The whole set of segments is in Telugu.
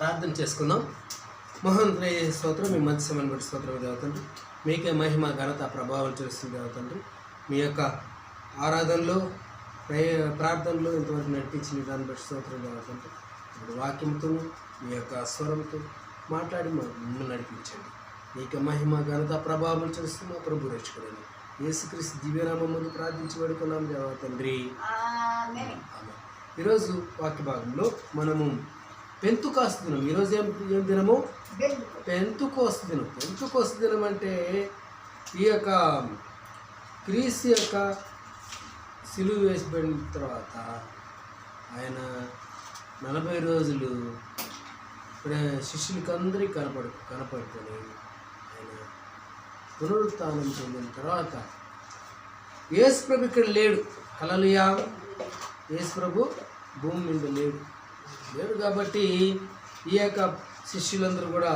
ప్రార్థన చేసుకుందాం. మహోన్నతుడైన స్తోత్రం, మీ మంచి సమయాన్ని బట్టి స్తోత్రం దేవతండ్రి. మీకే మహిమ ఘనత ప్రభావం చేస్తుంది దేవతండ్రి. మీ యొక్క ఆరాధనలో ప్రార్థనలో ఇంతవరకు నడిపించిన దాన్ని బట్టి స్తోత్రం దేవతండ్రి. ఇప్పుడు వాక్యంతో మీ యొక్క స్వరంతో మాట్లాడి మమ్మల్ని నడిపించండి. మీకే మహిమ ఘనత ప్రభావం చేస్తున్న ప్రభు రక్షకుడని యేసుక్రీస్తు దివ్యనామమును ప్రార్థించి వేడుకున్నాం దేవతండ్రి. ఈరోజు వాక్య భాగంలో మనము పెంతుకోస్తు దినం. ఈరోజు ఏం దినము? పెంతుకోస్తు దినం. పెంతుకోస్తు దినం అంటే ఈ యొక్క క్రీస్తు యొక్క సిలువ వేసిపోయిన తర్వాత ఆయన 40 రోజులు శిష్యులకి అందరికీ కనపడుతుంది. ఆయన పునరుత్థానం చెందిన తర్వాత యేసు ప్రభు ఇక్కడ లేడు. హల్లెలూయా. యేసు ప్రభు భూమి మీద లేడు కాబట్టి ఈ యొక్క శిష్యులందరూ కూడా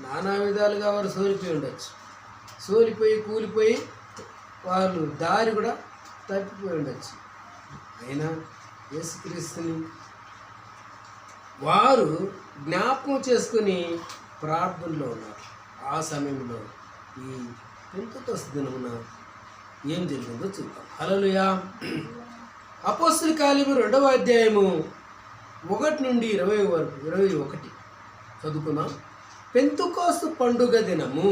నానా విధాలుగా వారు సోలిపోయి ఉండొచ్చు. కూలిపోయి వాళ్ళు దారి కూడా తప్పిపోయి ఉండొచ్చు. అయినా యేసుక్రీస్తుని వారు జ్ఞాపకం చేసుకుని ప్రార్థనలో ఉన్నారు. ఆ సమయంలో ఈ పెంతెకోస్తు దినమున ఏం జరిగిందో చూద్దాం. హల్లెలూయా. అపోస్తలుల కార్యములు 2వ అధ్యాయము 1 నుండి 20 వరకు 21 చదువుకున్నాం. పెంతెకోస్తు పండుగ దినము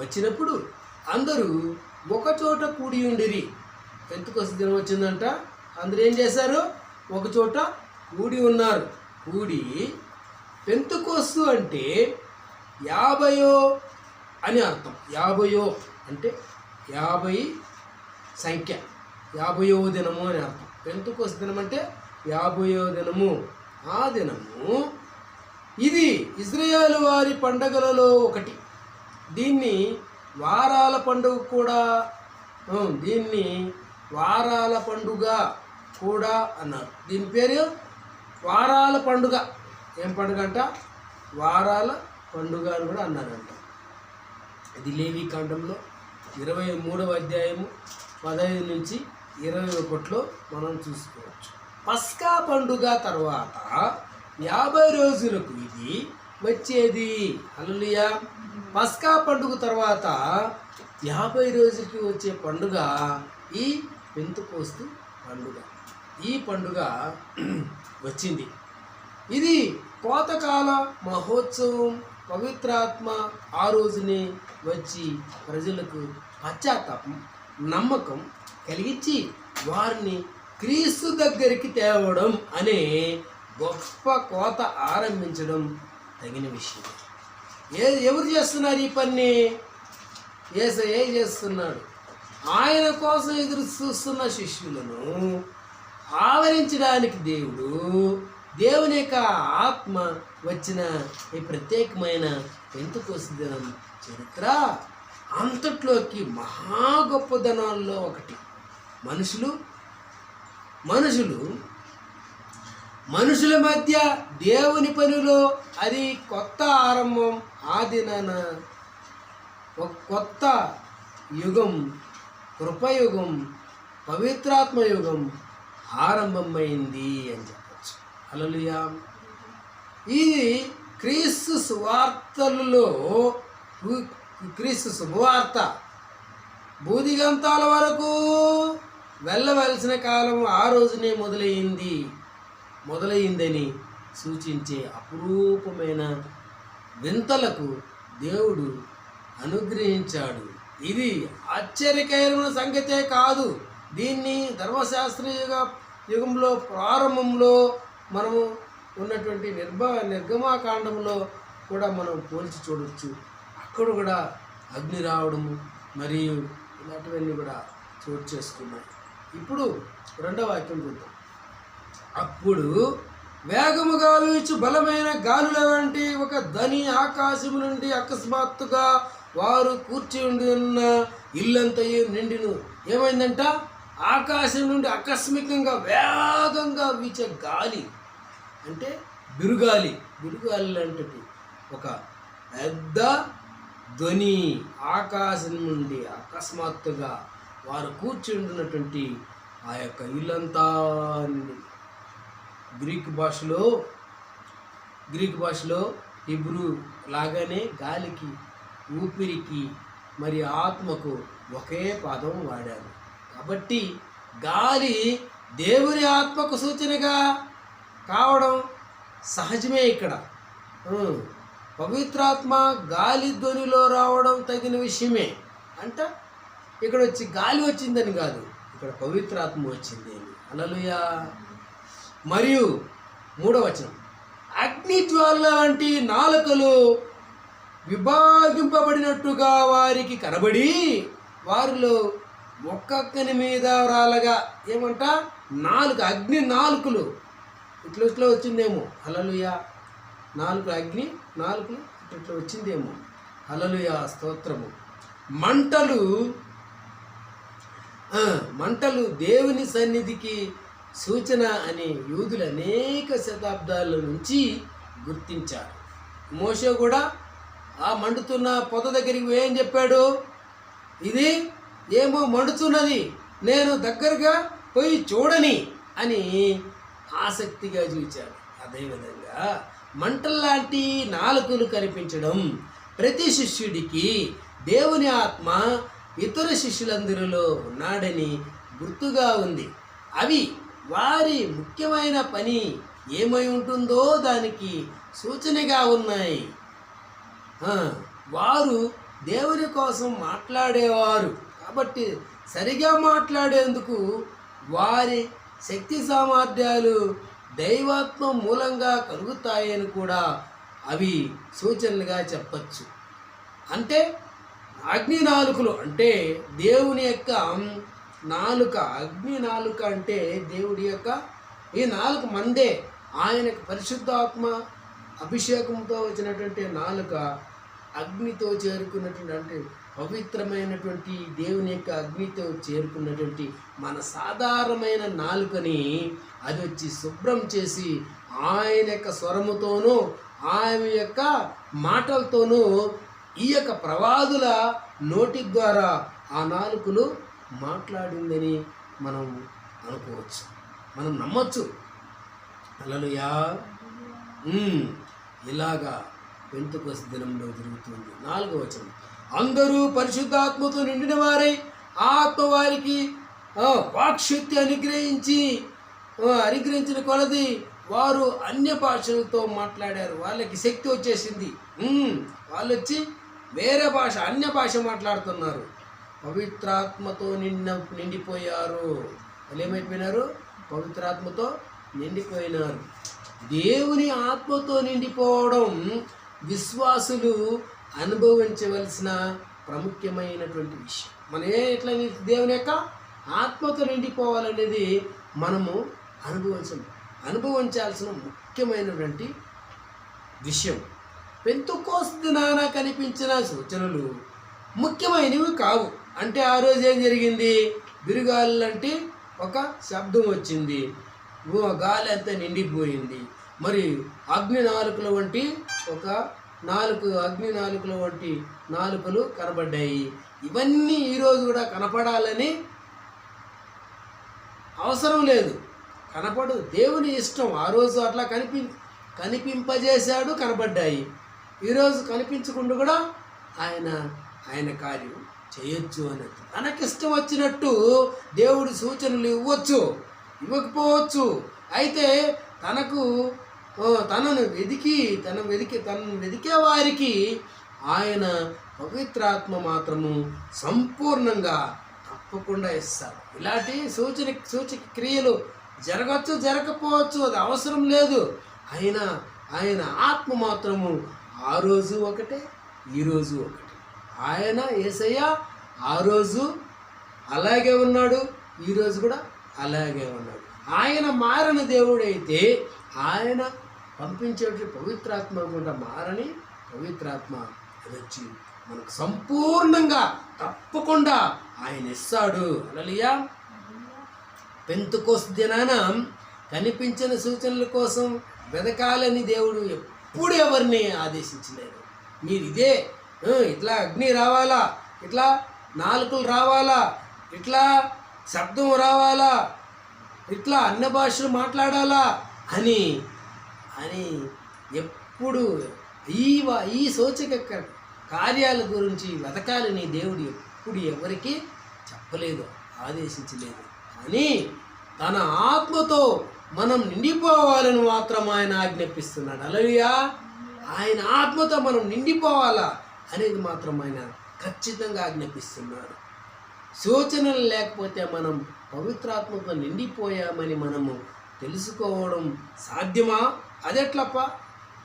వచ్చినప్పుడు అందరూ ఒకచోట కూడి ఉండిరి. పెంతెకోస్తు దినం వచ్చిందంట. అందరూ ఏం చేశారు? ఒకచోట కూడి ఉన్నారు. కూడి పెంతెకోస్తు అంటే 50 అని అర్థం. 50 అంటే 50 సంఖ్య, 50వ దినము అని అర్థం. పెంతెకోస్తు దినం అంటే 50వ దినము. ఆ దినము ఇది ఇజ్రాయేలు వారి పండగలలో ఒకటి. దీన్ని వారాల పండుగ కూడా అన్నారు. దీని పేరు వారాల పండుగ. ఏం పండుగ అంట? వారాల పండుగ అని కూడా అన్నారంట. ఇది లేవి కాండంలో 23వ అధ్యాయము 15 నుంచి 21లో మనం చూసుకోవచ్చు. పస్కా పండుగ తర్వాత 50 రోజులకు ఇది వచ్చేది. హల్లెలూయా. పస్కా పండుగ తర్వాత 50 రోజులకి వచ్చే పండుగ ఈ పెంతెకోస్తు పండుగ. ఈ పండుగ వచ్చింది. ఇది కోతకాల మహోత్సవం. పవిత్రాత్మ ఆ రోజునే వచ్చి ప్రజలకు పశ్చాత్తాపం, నమ్మకం కలిగించి వారిని క్రీస్తు దగ్గరికి తేవడం అనే గొప్ప కోత ఆరంభించడం తగిన విషయం. ఎవరు చేస్తున్నారు ఈ పని? యేసయ్య చేస్తున్నాడు. ఆయన కోసం ఎదురు చూస్తున్న శిష్యులను ఆవరించడానికి దేవుని యొక్క ఆత్మ వచ్చిన ఈ ప్రత్యేకమైన పెంతెకోస్తు దినం చరిత్ర అంతట్లోకి మహా గొప్పదనాల్లో ఒకటి. మనుషుల మధ్య దేవుని పనిలో అది కొత్త ఆరంభం. ఆ దినాన ఒక కొత్త యుగం, కృపయుగం, పవిత్రాత్మ యుగం ఆరంభమైంది అని చెప్పచ్చు. హల్లెలూయా. ఇది క్రీస్తు సువార్తలలో క్రీస్తు శుభవార్త భూదిగంతాల వరకు వెళ్ళవలసిన కాలం ఆ రోజునే మొదలైందని సూచించే అపురూపమైన వింతలకు దేవుడు అనుగ్రహించాడు. ఇది ఆశ్చర్యకరమైన సంగతే కాదు. దీన్ని ధర్మశాస్త్ర యుగంలో ప్రారంభంలో మనము ఉన్నటువంటి నిర్గమాకాండంలో కూడా మనం పోల్చి చూడవచ్చు. అక్కడ కూడా అగ్ని రావడము మరియు ఇలాంటివన్నీ కూడా చోటు చేసుకున్నాయి. ఇప్పుడు 2వ వాక్యం చూద్దాం. అప్పుడు వేగముగా వీచు బలమైన గాలుల వంటి ఒక ధ్వని ఆకాశము నుండి అకస్మాత్తుగా వారు కూర్చుండి ఉన్న ఇల్లంతయు నిండిను. ఏమైందంట? ఆకాశం నుండి ఆకస్మికంగా వేగంగా వీచే గాలి అంటే బిరుగాలి అంటే ఒక పెద్ద ధ్వని. ఆకాశం నుండి అకస్మాత్తుగా వారు కూర్చుంటున్నటువంటి ఆ యొక్క ఇల్లంతా గ్రీక్ భాషలో గ్రీక్ భాషలో హిబ్రూ లాగానే గాలికి, ఊపిరికి మరి ఆత్మకు ఒకే పదం వాడారు. కాబట్టి గాలి దేవుని ఆత్మకు సూచనగా కావడం సహజమే. ఇక్కడ పవిత్రాత్మ గాలి ధ్వనిలో రావడం తగిన విషయమే. అంట ఇక్కడ వచ్చి గాలి వచ్చిందని కాదు, ఇక్కడ పవిత్రాత్మ వచ్చింది అని. హల్లెలూయా. మరియు 3వ వచనం, అగ్ని జ్వాల వంటి నాలుకలు విభాగింపబడినట్టుగా వారికి కనబడి వారిలో ఒక్కొక్కని మీద రాలగా ఏమంట అగ్ని నాలుకలు ఇట్లా వచ్చిందేమో. హల్లెలూయా. అగ్ని నాలుకలు ఇట్లా వచ్చిందేమో. హల్లెలూయా, స్తోత్రము. మంటలు దేవుని సన్నిధికి సూచన అని యూదులు అనేక శతాబ్దాల నుంచి గుర్తించారు. మోషే కూడా ఆ మండుతున్న పొద దగ్గరికి ఏం చెప్పాడు? ఇది ఏమో మండుతున్నది, నేను దగ్గరగా పోయి చూడని అని ఆసక్తిగా చూచాడు. అదేవిధంగా మంటల్లాంటి నాలుకలు కనిపించడం ప్రతి శిష్యుడికి దేవుని ఆత్మ ఇతర శిష్యులందరిలో ఉన్నాడని గుర్తుగా ఉంది. అవి వారి ముఖ్యమైన పని ఏమై ఉంటుందో దానికి సూచనగా ఉన్నాయి. వారు దేవుని కోసం మాట్లాడేవారు కాబట్టి సరిగా మాట్లాడేందుకు వారి శక్తి సామర్థ్యాలు దైవాత్మ మూలంగా కలుగుతాయని కూడా అవి సూచనలుగా చెప్పచ్చు. అంటే అగ్ని నాలుకలు అంటే దేవుని యొక్క నాలుక. అగ్ని నాలుక అంటే దేవుడి యొక్క ఈ నాలుక మందే. ఆయనకు పరిశుద్ధాత్మ అభిషేకంతో వచ్చినటువంటి నాలుక అగ్నితో చేరుకున్నటువంటి అంటే పవిత్రమైనటువంటి దేవుని యొక్క అగ్నితో చేరుకున్నటువంటి మన సాధారణమైన నాలుకని అది వచ్చి శుభ్రం చేసి ఆయన యొక్క స్వరముతోనూ ఆయన యొక్క మాటలతోనూ ఈ యొక్క ప్రవాదుల నోటి ద్వారా ఆ నాలుకలు మాట్లాడిందని మనం అనుకోవచ్చు, మనం నమ్మచ్చు. హల్లెలూయా. ఇలాగా పెంతెకొస్తు దినంలో జరుగుతుంది. 4వ వచనం, అందరూ పరిశుద్ధాత్మతో నిండిన వారై ఆత్మ వారికి వాక్శక్తి అనుగ్రహించిన కొలది వారు అన్య భాషలతో మాట్లాడారు. వాళ్ళకి శక్తి వచ్చేసింది. వాళ్ళు వచ్చి వేరే భాష, అన్య భాష మాట్లాడుతున్నారు. పవిత్రాత్మతో నిండిపోయారు. వాళ్ళు ఏమైపోయినారు? పవిత్రాత్మతో నిండిపోయినారు. దేవుని ఆత్మతో నిండిపోవడం విశ్వాసులు అనుభవించవలసిన ప్రాముఖ్యమైనటువంటి విషయం. మనం ఎట్లా దేవుని యొక్క ఆత్మతో నిండిపోవాలనేది మనము అనుభవించాల్సిన ముఖ్యమైనటువంటి విషయం. పెంతెకొస్తు దినాన కనిపించిన సూచనలు ముఖ్యమైనవి కావు. అంటే ఆ రోజు ఏం జరిగింది? బిరుగాలు లాంటి ఒక శబ్దం వచ్చింది, గాలి అంతా నిండిపోయింది. మరి అగ్ని నాలుకల వంటి అగ్ని నాలుకల వంటి నాలుకలు కనబడ్డాయి. ఇవన్నీ ఈరోజు కూడా కనపడాలని అవసరం లేదు, కనపడు. దేవుని ఇష్టం. ఆ రోజు అట్లా కనిపింపజేశాడు, కనబడ్డాయి. ఈరోజు కనిపించకుండా కూడా ఆయన కార్యం చేయొచ్చు అని. తనకిష్టం వచ్చినట్టు దేవుడి సూచనలు ఇవ్వచ్చు, ఇవ్వకపోవచ్చు. అయితే తనను వెదికే వారికి ఆయన పవిత్రాత్మ మాత్రము సంపూర్ణంగా తప్పకుండా ఇస్తారు. ఇలాంటి సూచక క్రియలు జరగచ్చు, జరగకపోవచ్చు, అది అవసరం లేదు. ఆయన ఆత్మ మాత్రము ఆ రోజు ఒకటే, ఈరోజు ఒకటే. ఆయన యేసయ్య ఆ రోజు అలాగే ఉన్నాడు, ఈరోజు కూడా అలాగే ఉన్నాడు. ఆయన మారని దేవుడైతే ఆయన పంపించేటి పవిత్రాత్మ కూడా మారని పవిత్రాత్మ వచ్చి మనకు సంపూర్ణంగా తప్పకుండా ఆయన ఇస్తాడు. హల్లెలూయా. పెంతెకొస్తు దినాన కనిపించిన సూచనల కోసం వెదకాలని దేవుడు ఎప్పుడు ఎవరిని ఆదేశించలేదు. మీరు ఇట్లా అగ్ని రావాలా, ఇట్లా నాలుకలు రావాలా, ఇట్లా శబ్దం రావాలా, ఇట్లా అన్య భాషలు మాట్లాడాలా అని ఎప్పుడు ఈ సూచక కార్యాల గురించి వెతకాలని దేవుడు ఎప్పుడు ఎవరికి చెప్పలేదు, ఆదేశించలేదు. కానీ తన ఆత్మతో మనం నిండిపోవాలని మాత్రం ఆయన ఆజ్ఞాపిస్తున్నాడు. హల్లెలూయా. ఆయన ఆత్మతో మనం నిండిపోవాలా అనేది మాత్రం ఆయన ఖచ్చితంగా ఆజ్ఞాపిస్తున్నాడు. సూచనలు లేకపోతే మనం పవిత్రాత్మతో నిండిపోయామని మనము తెలుసుకోవడం సాధ్యమా? అదెట్లప్ప?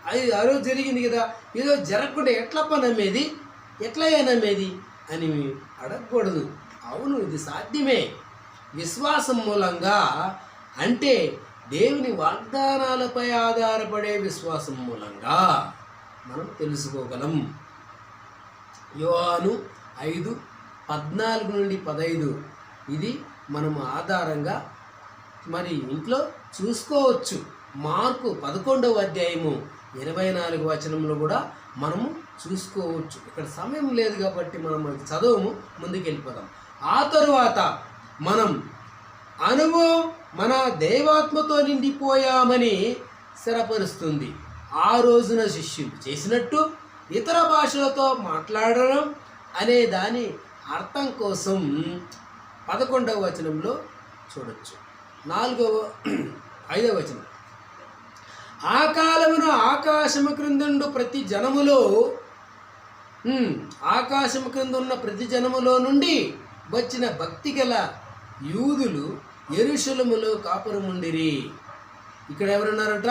అది ఆ రోజు జరిగింది కదా, ఈరోజు జరగకుండా ఎట్లప్ప నమ్మేది, ఎట్లయ్యా నమ్మేది అని అడగకూడదు. అవును, ఇది సాధ్యమే. విశ్వాసం మూలంగా, అంటే దేవుని వాగ్దానాలపై ఆధారపడే విశ్వాసం మూలంగా మనం తెలుసుకోగలం. యోహాను 5:14-15 ఇది మనము ఆధారంగా మరి ఇంట్లో చూసుకోవచ్చు. మార్కు 11వ అధ్యాయము 24వ వచనంలో కూడా మనము చూసుకోవచ్చు. ఇక్కడ సమయం లేదు కాబట్టి మనం చదవము, ముందుకు వెళ్ళిపోదాం. ఆ తరువాత మనం అనుభవం మన దైవాత్మతో నిండిపోయామని స్థిరపరుస్తుంది. ఆ రోజున శిష్యులు చేసినట్టు ఇతర భాషలతో మాట్లాడడం అనే దాని అర్థం కోసం 11వ వచనంలో చూడొచ్చు. 5వ వచనం, ఆ కాలమున ఆకాశము క్రిందుండు ప్రతి జనములో ఆకాశము క్రింద ఉన్న ప్రతి జనములో నుండి వచ్చిన భక్తి గల యూదులు యెరూషలేములో కాపురముండిరి. ఇక్కడ ఎవరున్నారట?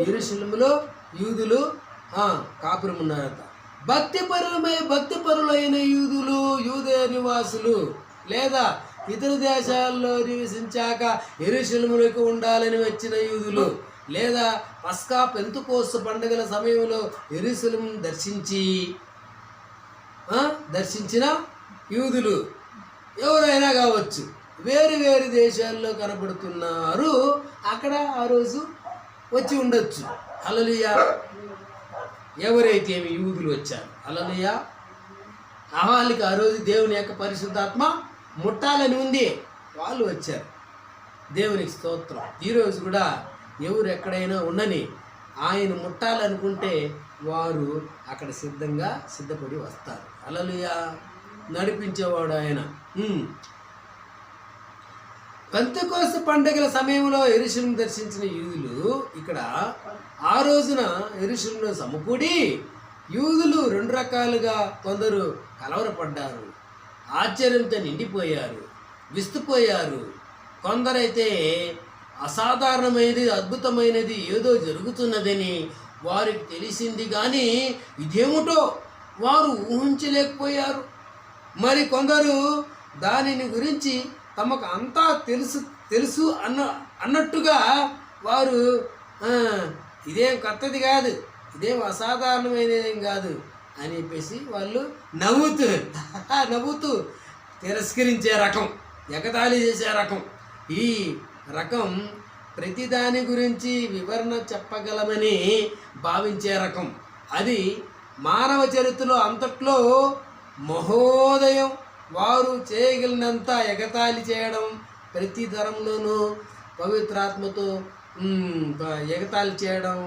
యెరూషలేములో యూదులు కాపురమున్నారట. భక్తిపరులైన యూదులు, యూదే నివాసులు లేదా ఇతర దేశాల్లో నివసించాక యెరూషలేములకు ఉండాలని వచ్చిన యూదులు, లేదా పస్కా పెంతెకోస్తు పండుగల సమయంలో యెరూషలేము దర్శించిన యూదులు ఎవరైనా కావచ్చు, వేరు వేరు దేశాల్లో కనబడుతున్నారు. అక్కడ ఆ రోజు వచ్చి ఉండొచ్చు. హల్లెలూయా. ఎవరైతే యూదులు వచ్చారు, హల్లెలూయా, వాళ్ళకి ఆ రోజు దేవుని యొక్క పరిశుద్ధాత్మ ముట్టాలని ఉంది, వాళ్ళు వచ్చారు. దేవునికి స్తోత్రం. ఈరోజు కూడా ఎవరు ఎక్కడైనా ఉండని ఆయన ముట్టాలనుకుంటే వారు అక్కడ సిద్ధపడి వస్తారు. హల్లెలూయా. నడిపించేవాడు ఆయన. పెంతెకోస్తు పండుగల సమయంలో యెరూషలేము దర్శించిన యూదులు ఇక్కడ ఆ రోజున యెరూషలేములో సమకూడి యూదులు 2 రకాలుగా కొందరు కలవరపడ్డారు, ఆశ్చర్యంతో నిండిపోయారు, విస్తుపోయారు. కొందరైతే అసాధారణమైనది, అద్భుతమైనది ఏదో జరుగుతున్నదని వారికి తెలిసింది, కానీ ఇదేమిటో వారు ఊహించలేకపోయారు. మరి కొందరు దానిని గురించి తమకు అంతా తెలుసు అన్నట్టుగా వారు ఇదేం కొత్తది కాదు, ఇదేం అసాధారణమైనదేం కాదు అని చెప్పేసి వాళ్ళు నవ్వుతూ తిరస్కరించే రకం, ఎగతాళి చేసే రకం. ఈ రకం ప్రతిదాని గురించి వివరణ చెప్పగలమని భావించే రకం. అది మానవ చరిత్రలో అంతట్లో మహోదయం. వారు చేయగలిగినంత ఎగతాళి చేయడం, ప్రతి తరంలోనూ పవిత్రాత్మతో ఎగతాళి చేయడం,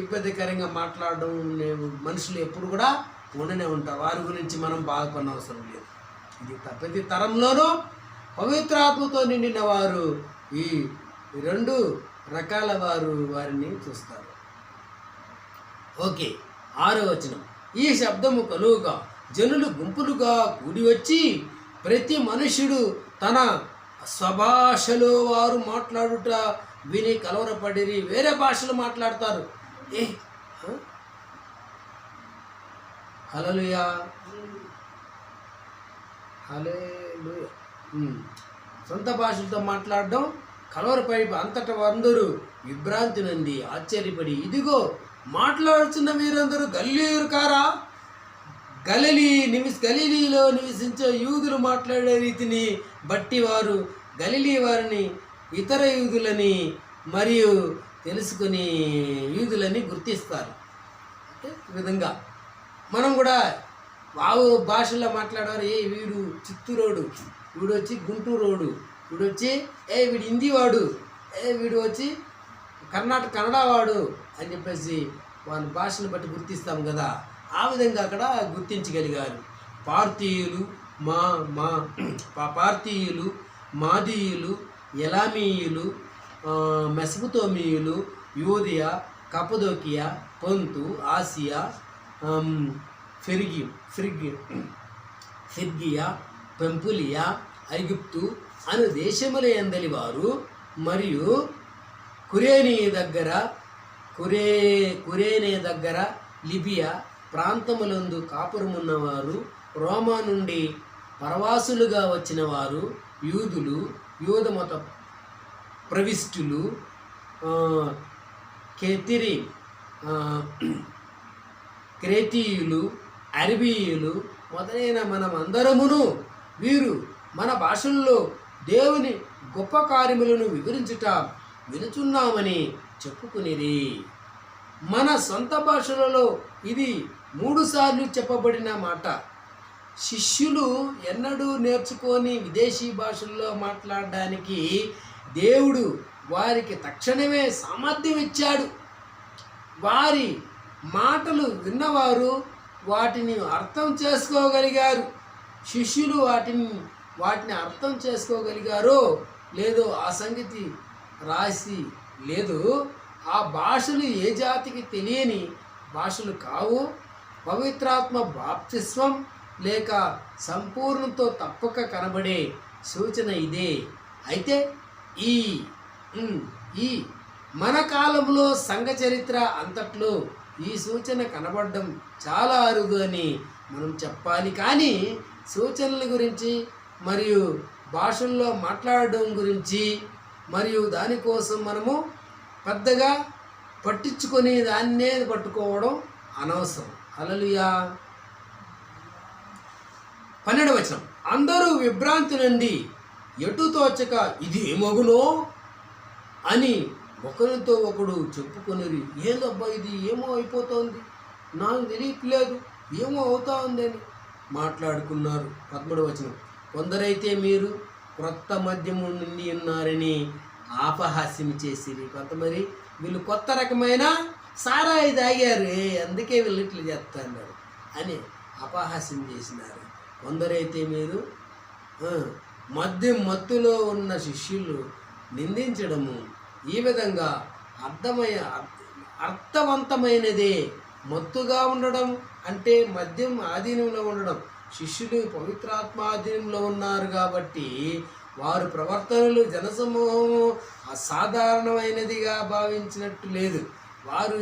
ఇబ్బందికరంగా మాట్లాడడం మనుషులు ఎప్పుడు కూడా ఉండనే ఉంటారు. వారి గురించి మనం బాధపడిన అవసరం లేదు. ఇది ప్రతి తరంలోనూ పవిత్రాత్మతో నిండిన వారు ఈ 2 రకాల వారిని చూస్తారు. ఓకే. 6వ వచనం, ఈ శబ్దము కలుగుగా జనులు గుంపులుగా కూడి వచ్చి ప్రతి మనుష్యుడు తన స్వభాషలో వారు మాట్లాడుట విని కలవరపడిరి. వేరే భాషలు మాట్లాడతారు. హల్లెలూయా, హల్లెలూయా. సొంత భాషలతో మాట్లాడడం కలవరపడి అంతటా అందరూ విభ్రాంతి నంది ఆశ్చర్యపడి, ఇదిగో మాట్లాడుతున్న వీరందరూ గలిలీయులు కారా? గలిలీలో నివసించే యూదులు మాట్లాడే రీతిని బట్టి వారు గలిలీ వారిని ఇతర యూదులని మరియు తెలుసుకుని యూదులని గుర్తిస్తారు. అంటే ఈ విధంగా మనం కూడా భాషల్లో మాట్లాడేవారు, వీడు చిత్తూరోడు, వీడు వచ్చి గుంటూరోడు, వీడు వచ్చి వీడు హిందీ వాడు, వీడు వచ్చి కన్నడ వాడు అని చెప్పేసి వాళ్ళ భాషను బట్టి గుర్తిస్తాం కదా, ఆ విధంగా అక్కడ గుర్తించగలిగారు. పార్థీయులు, పార్థీయులు, మాదీయులు, ఎలామీయులు, మెసపుతోమియులు, యూదియా, కపదోకియా, పొంతు, ఆసియా, ఫిర్గియా, పెంపులియా, ఐగుప్తు అను దేశముల యందలి వారు మరియు కురేనే దగ్గర లిబియా ప్రాంతములందు కాపురమున్నవారు, రోమా నుండి పరవాసులుగా వచ్చిన వారు, యూదులు, యూదమత ప్రవిష్టులు, క్రేతీయులు, అరబీయులు మొదలైన మనమందరమును వీరు మన భాషల్లో దేవుని గొప్ప కార్యములను వినుచున్నామని చెప్పుకునిరి. మన సొంత భాషలలో ఇది 3 సార్లు చెప్పబడిన మాట. శిష్యులు ఎన్నడూ నేర్చుకొని విదేశీ భాషల్లో మాట్లాడడానికి దేవుడు వారికి తక్షణమే సామర్థ్యం ఇచ్చాడు. వారి మాటలు విన్నవారు వాటిని అర్థం చేసుకోగలిగారు. శిష్యులు వాటిని అర్థం చేసుకోగలిగారో లేదో ఆ సంగతి రాసి లేదు. ఆ భాషలు ఏ జాతికి తెలియని భాషలు కావు. పవిత్రాత్మ బాప్తిస్వం లేక సంపూర్ణతో తప్పక కనబడే సూచన ఇదే. అయితే ఈ మన కాలంలో సంఘ చరిత్ర అంతట్లో ఈ సూచన కనబడడం చాలా అరుదు అని మనం చెప్పాలి. కానీ సూచనల గురించి మరియు భాషల్లో మాట్లాడడం గురించి మరియు దానికోసం మనము పెద్దగా పట్టించుకొని దాన్నే పట్టుకోవడం అనవసరం. హల్లెలూయా. 12వ వచనం, అందరూ విభ్రాంతి నుండి ఎటు తోచక ఇది ఏమగునో అని ఒకరితో ఒకడు చెప్పుకొనిరి. ఏందబ్బా ఇది, ఏమో అయిపోతుంది, నాకు తెలియట్లేదు, ఏమో అవుతా ఉందని మాట్లాడుకున్నారు. 13వ వచనం, కొందరైతే మీరు క్రొత్త మద్యము నుండి ఉన్నారని ఆపహాస్యం చేసిరి. కొంతమంది వీళ్ళు కొత్త రకమైన సారాయి తాగారు, అందుకే వీళ్ళు ఇట్లు చేస్తున్నారు అని అపహాస్యం చేసినారు. కొందరైతే మీరు మద్యం మత్తులో ఉన్న శిష్యులు నిందించడము ఈ విధంగా అర్థవంతమైనదే. మత్తుగా ఉండడం అంటే మద్యం ఆధీనంలో ఉండడం. శిష్యులు పవిత్రాత్మ ఆధీనంలో ఉన్నారు కాబట్టి వారు ప్రవర్తనలు జనసమూహము అసాధారణమైనదిగా భావించినట్టు లేదు. వారు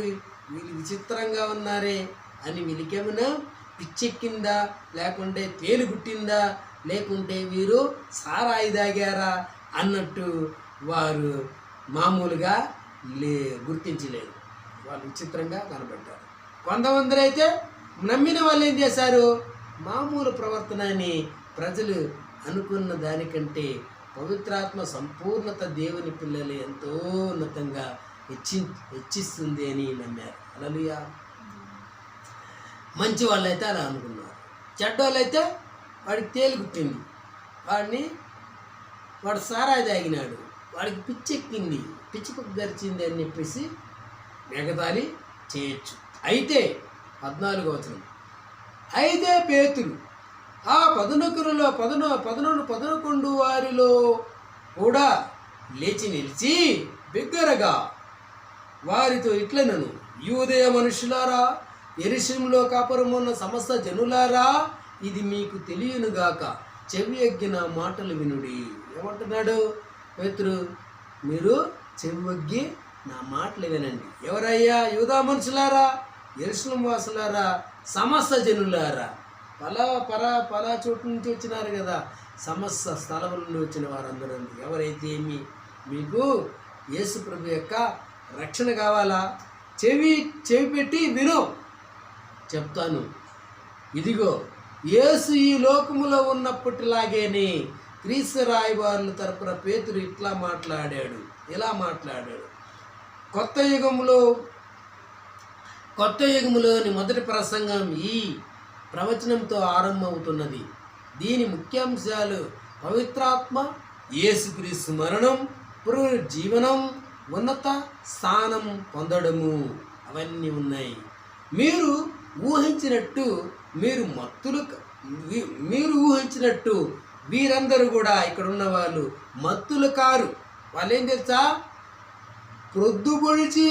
వీళ్ళు విచిత్రంగా ఉన్నారే అని వీళ్ళకేమైనా పిచ్చెక్కిందా, లేకుంటే తేలు గుట్టిందా, లేకుంటే వీరు సారాయి తాగారా అన్నట్టు వారు మామూలుగా గుర్తించలేదు. వాళ్ళు విచిత్రంగా కనబడ్డారు. కొంతమంది అయితే నమ్మిన వాళ్ళు ఏం చేశారు, మామూలు ప్రవర్తనని ప్రజలు అనుకున్న దానికంటే పవిత్రాత్మ సంపూర్ణత దేవుని పిల్లలు ఎంతో ఉన్నతంగా హెచ్చిస్తుంది అని నమ్మారు. హల్లెలూయా. మంచి వాళ్ళైతే అలా అనుకున్నారు. చెడ్డోళ్ళైతే వాడికి తేలి గుట్టింది, వాడు సారాయి తాగినాడు, వాడికి పిచ్చెక్కింది, పిచ్చిపప్పు గరిచింది అని చెప్పేసి ఎగతాళి చేయొచ్చు. అయితే 14వ వచనం, అయితే పేతురు ఆ 11 వారిలో కూడా లేచి నిలిచి బిగ్గరగా వారితో ఇట్లనను, యూదయ మనుషులారా, యెరూషలేములో కాపురమున్న సమస్త జనులారా, ఇది మీకు తెలియనుగాక, చెవి ఎగ్గిన మాటలు వినుడి. ఏమంటున్నాడు పేతురు, మీరు చెవి ఎగ్గి నా మాటలు వినండి. ఎవరయ్యా? యూదా మనుషులారా, యెరూషలేము వాసులారా, సమస్త జనులారా. పలా చోటు నుంచి వచ్చినారు కదా, సమస్త స్థలం నుండి వచ్చిన వారందరూ. ఎవరైతే మీకు యేసు ప్రభు యొక్క రక్షణ కావాలా, చెవి పెట్టి విను, చెప్తాను. ఇదిగో యేసు ఈ లోకములో ఉన్నప్పటిలాగేనే క్రీస్తు రాయబారుల తరపున పేతురు ఇలా మాట్లాడాడు. కొత్త యుగములోని మొదటి ప్రసంగం ఈ ప్రవచనంతో ఆరంభమవుతున్నది. దీని ముఖ్యాంశాలు పవిత్రాత్మ, యేసుక్రీస్తు మరణం, పునరుజ్జీవనం, ఉన్నత స్థానం పొందడము, అవన్నీ ఉన్నాయి. మీరు ఊహించినట్టు మీరు ఊహించినట్టు వీరందరూ కూడా ఇక్కడ ఉన్న వాళ్ళు మత్తులు కారు. వాళ్ళు ఏం తెలుసా, ప్రొద్దు పొడిచి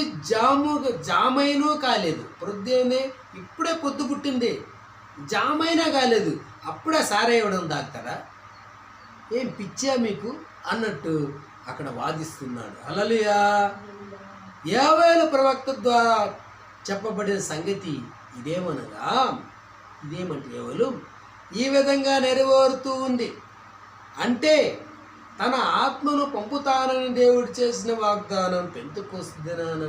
జామైనూ కాలేదు. ప్రొద్దునే ఇప్పుడే పొద్దు పుట్టింది, జామైనా కాలేదు, అప్పుడే సారేయడం దాక్తారా, ఏం పిచ్చా మీకు అన్నట్టు అక్కడ వాదిస్తున్నాడు. హల్లెలూయా. యోవేలు ప్రవక్త ద్వారా చెప్పబడిన సంగతి ఇదేమంటే యోవేలు ఈ విధంగా నెరవేరుతూ ఉంది. అంటే తన ఆత్మను పంపుతానని దేవుడు చేసిన వాగ్దానం పెంతెకొస్తు దినాన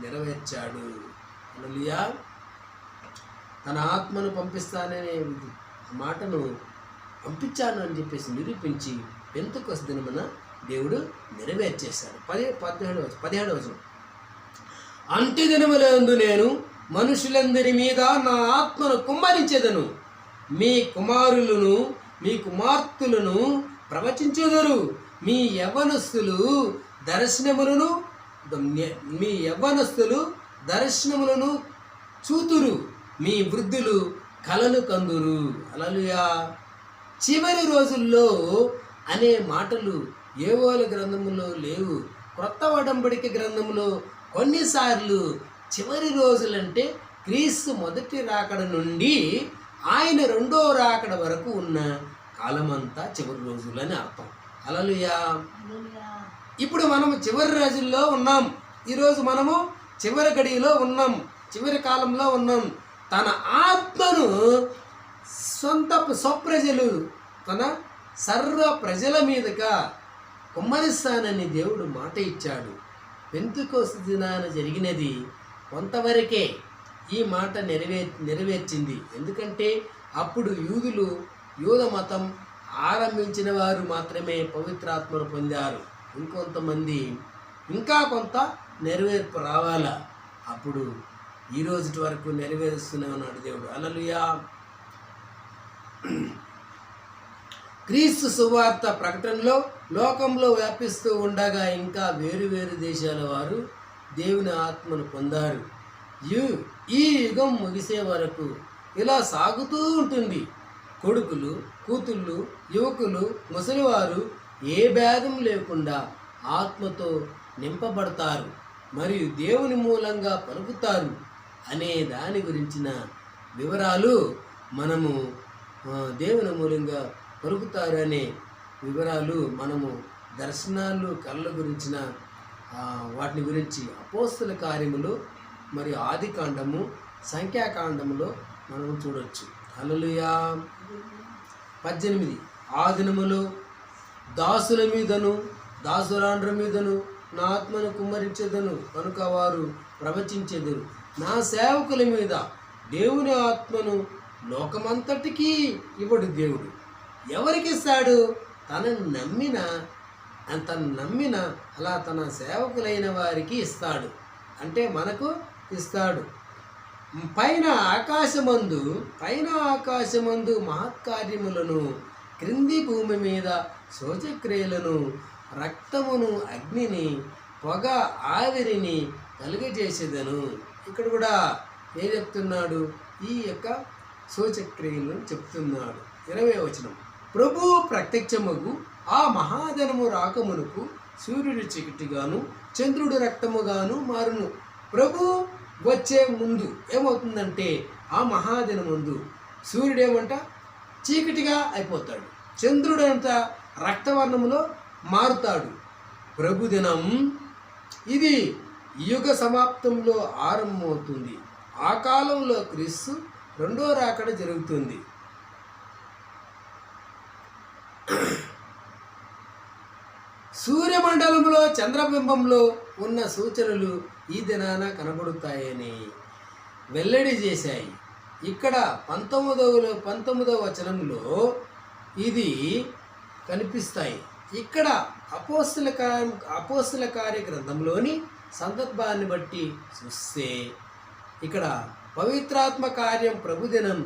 నెరవేర్చాడు. హల్లెలూయా. తన ఆత్మను పంపిస్తాననే మాటను పంపించాను అని చెప్పేసి నిరూపించి పెంతెకొస్తు దినమున దేవుడు నెరవేర్చేశాడు. 17వ వచనం. అంత్య దినములందు నేను మనుషులందరి మీద నా ఆత్మను కుమ్మరించెదను, మీ కుమారులను మీ కుమార్తెలను ప్రవచించెదరు, మీ యవ్వనస్తులు దర్శనములను చూతురు, మీ వృద్ధులు కలలు కందురు. హల్లెలూయా. చివరి రోజుల్లో అనే మాటలు యోవేలు గ్రంథములో లేవు. క్రొత్త ఒడంబడిక గ్రంథంలో కొన్నిసార్లు చివరి రోజులంటే క్రీస్తు మొదటి రాకడ నుండి ఆయన రెండో రాకడ వరకు ఉన్న కాలమంతా చివరి రోజులని అర్థం. హల్లెలూయా. ఇప్పుడు మనము చివరి రోజుల్లో ఉన్నాం. ఈరోజు మనము చివరి గడిలో ఉన్నాం, చివరి కాలంలో ఉన్నాం. తన ఆత్మను స్వప్రజలు తన సర్వ ప్రజల మీదుగా కుమ్మరిస్తానని దేవుడు మాట ఇచ్చాడు. పెంతెకొస్తు దినాన జరిగినది కొంతవరకే ఈ మాట నెరవేర్చింది. ఎందుకంటే అప్పుడు యూద మతం ఆరంభించిన వారు మాత్రమే పవిత్రాత్మను పొందారు. ఇంకొంతమంది ఇంకా కొంత నెరవేర్పు రావాలా. అప్పుడు ఈ రోజు వరకు నెరవేరుస్తూనే ఉన్నాడు దేవుడు. హల్లెలూయా. క్రీస్తు సువార్త ప్రకటనలో లోకంలో వ్యాపిస్తూ ఉండగా ఇంకా వేరు వేరు దేశాల వారు దేవుని ఆత్మను పొందారు. ఈ యుగం ముగిసే వరకు ఇలా సాగుతూ ఉంటుంది. కొడుకులు, కూతుళ్ళు, యువకులు, ముసలివారు ఏ భేదం లేకుండా ఆత్మతో నింపబడతారు మరియు దేవుని మూలంగా పలుకుతారు అనే దాని గురించిన వివరాలు మనము దేవుని మూలంగా పలుకుతారు అనే వివరాలు మనము దర్శనాలు కళ్ళ గురించిన వాటిని గురించి అపోస్తల కార్యములు మరియు ఆదికాండము సంఖ్యాకాండములో మనం చూడొచ్చు. హల్లెలూయా. 18 ఆ దినములో దాసుల మీదను దాసురాండ్ర మీదను నా ఆత్మను కుమ్మరించెదను కనుక వారు ప్రవచించెదరు. నా సేవకుల మీద దేవుని ఆత్మను లోకమంతటికీ ఇవ్వడు దేవుడు. ఎవరికి ఇస్తాడు? తనను నమ్మిన అలా తన సేవకులైన వారికి ఇస్తాడు. అంటే మనకు ఇస్తాడు. పైన ఆకాశమందు మహత్కార్యములను, క్రింది భూమి మీద శోచక్రియలను, రక్తమును, అగ్నిని, పొగ, ఆవిరిని కలుగజేసేదను. ఇక్కడ కూడా ఏం చెప్తున్నాడు? ఈ యొక్క శోచక్రియలను చెప్తున్నాడు. 20వ వచనం. ప్రభు ప్రత్యక్షముగు ఆ మహాదినము రాకమునకు సూర్యుడు చీకటిగాను చంద్రుడు రక్తముగాను మారును. ప్రభు వచ్చే ముందు ఏమవుతుందంటే ఆ మహాదినం ముందు సూర్యుడు ఏమంట చీకటిగా అయిపోతాడు, చంద్రుడు అంత రక్తవర్ణములో మారుతాడు. ప్రభుదినం ఇది యుగ సమాప్తంలో ఆరంభమవుతుంది. ఆ కాలంలో క్రీస్తు రెండో రాకడ జరుగుతుంది. సూర్యమండలంలో చంద్రబింబంలో ఉన్న సూచనలు ఈ దినాన కనబడుతాయని వెల్లడి చేశాయి. ఇక్కడ 19వ వచనంలో ఇది కనిపిస్తాయి. ఇక్కడ అపోస్తల కార్య గ్రంథంలోని సందర్భాన్ని బట్టి చూస్తే ఇక్కడ పవిత్రాత్మ కార్యం ప్రభుదినం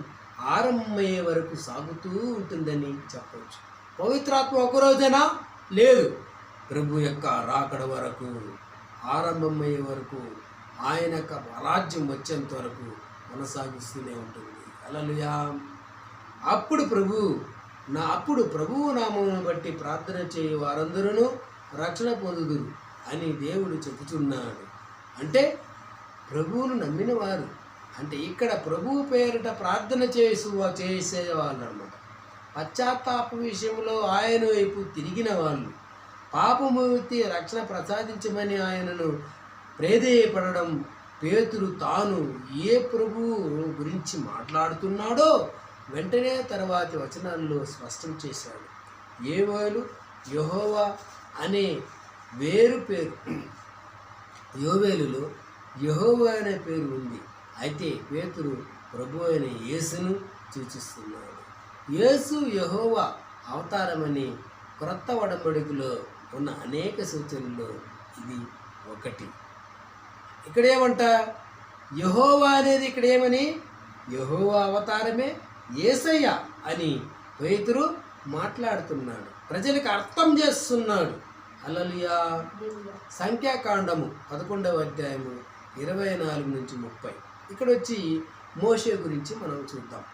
ఆరంభమయ్యే వరకు సాగుతూ ఉంటుందని చెప్పవచ్చు. పవిత్రాత్మ ఒకరోజైనా లేదు, ప్రభు యొక్క రాకడ వరకు ఆరంభమయ్యే వరకు ఆయన రాజ్యం వచ్చేంత వరకు కొనసాగిస్తూనే ఉంటుంది. హల్లెలూయా. అప్పుడు ప్రభువు నామమును బట్టి ప్రార్థన చేయి వారందరూ రక్షణ పొందుదురు అని దేవుడు చెబుతున్నాడు. అంటే ప్రభువును నమ్మిన వారు, అంటే ఇక్కడ ప్రభువు పేరిట ప్రార్థన చేసేవాళ్ళు అన్నమాట. పశ్చాత్తాప విషయంలో ఆయన వైపు తిరిగిన వాళ్ళు, పాపముక్తి రక్షణ ప్రసాదించమని ఆయనను ప్రేరేపడడం. పేతురు తాను ఏ ప్రభువు గురించి మాట్లాడుతున్నాడో వెంటనే తర్వాతి వచనాల్లో స్పష్టం చేశాడు. యెహోవా అనే వేరు పేరు, యోవేలులో యెహోవా అనే పేరు ఉంది. అయితే పేతురు ప్రభు అయిన యేసును సూచిస్తున్నాడు. యేసు యెహోవా అవతారమని క్రొత్త ఒడంబడికలో ఉన్న అనేక సూచనల్లో ఇది ఒకటి. ఇక్కడ ఏమంట, యెహోవా అనేది ఇక్కడ ఏమని, యెహోవా అవతారమే యేసయ్య అని పేతురు మాట్లాడుతున్నాడు, ప్రజలకు అర్థం చేస్తున్నాడు. హల్లెలూయా. సంఖ్యాకాండము 11వ అధ్యాయము 24 నుంచి 30. ఇక్కడ వచ్చి మోషే గురించి మనం చూద్దాం.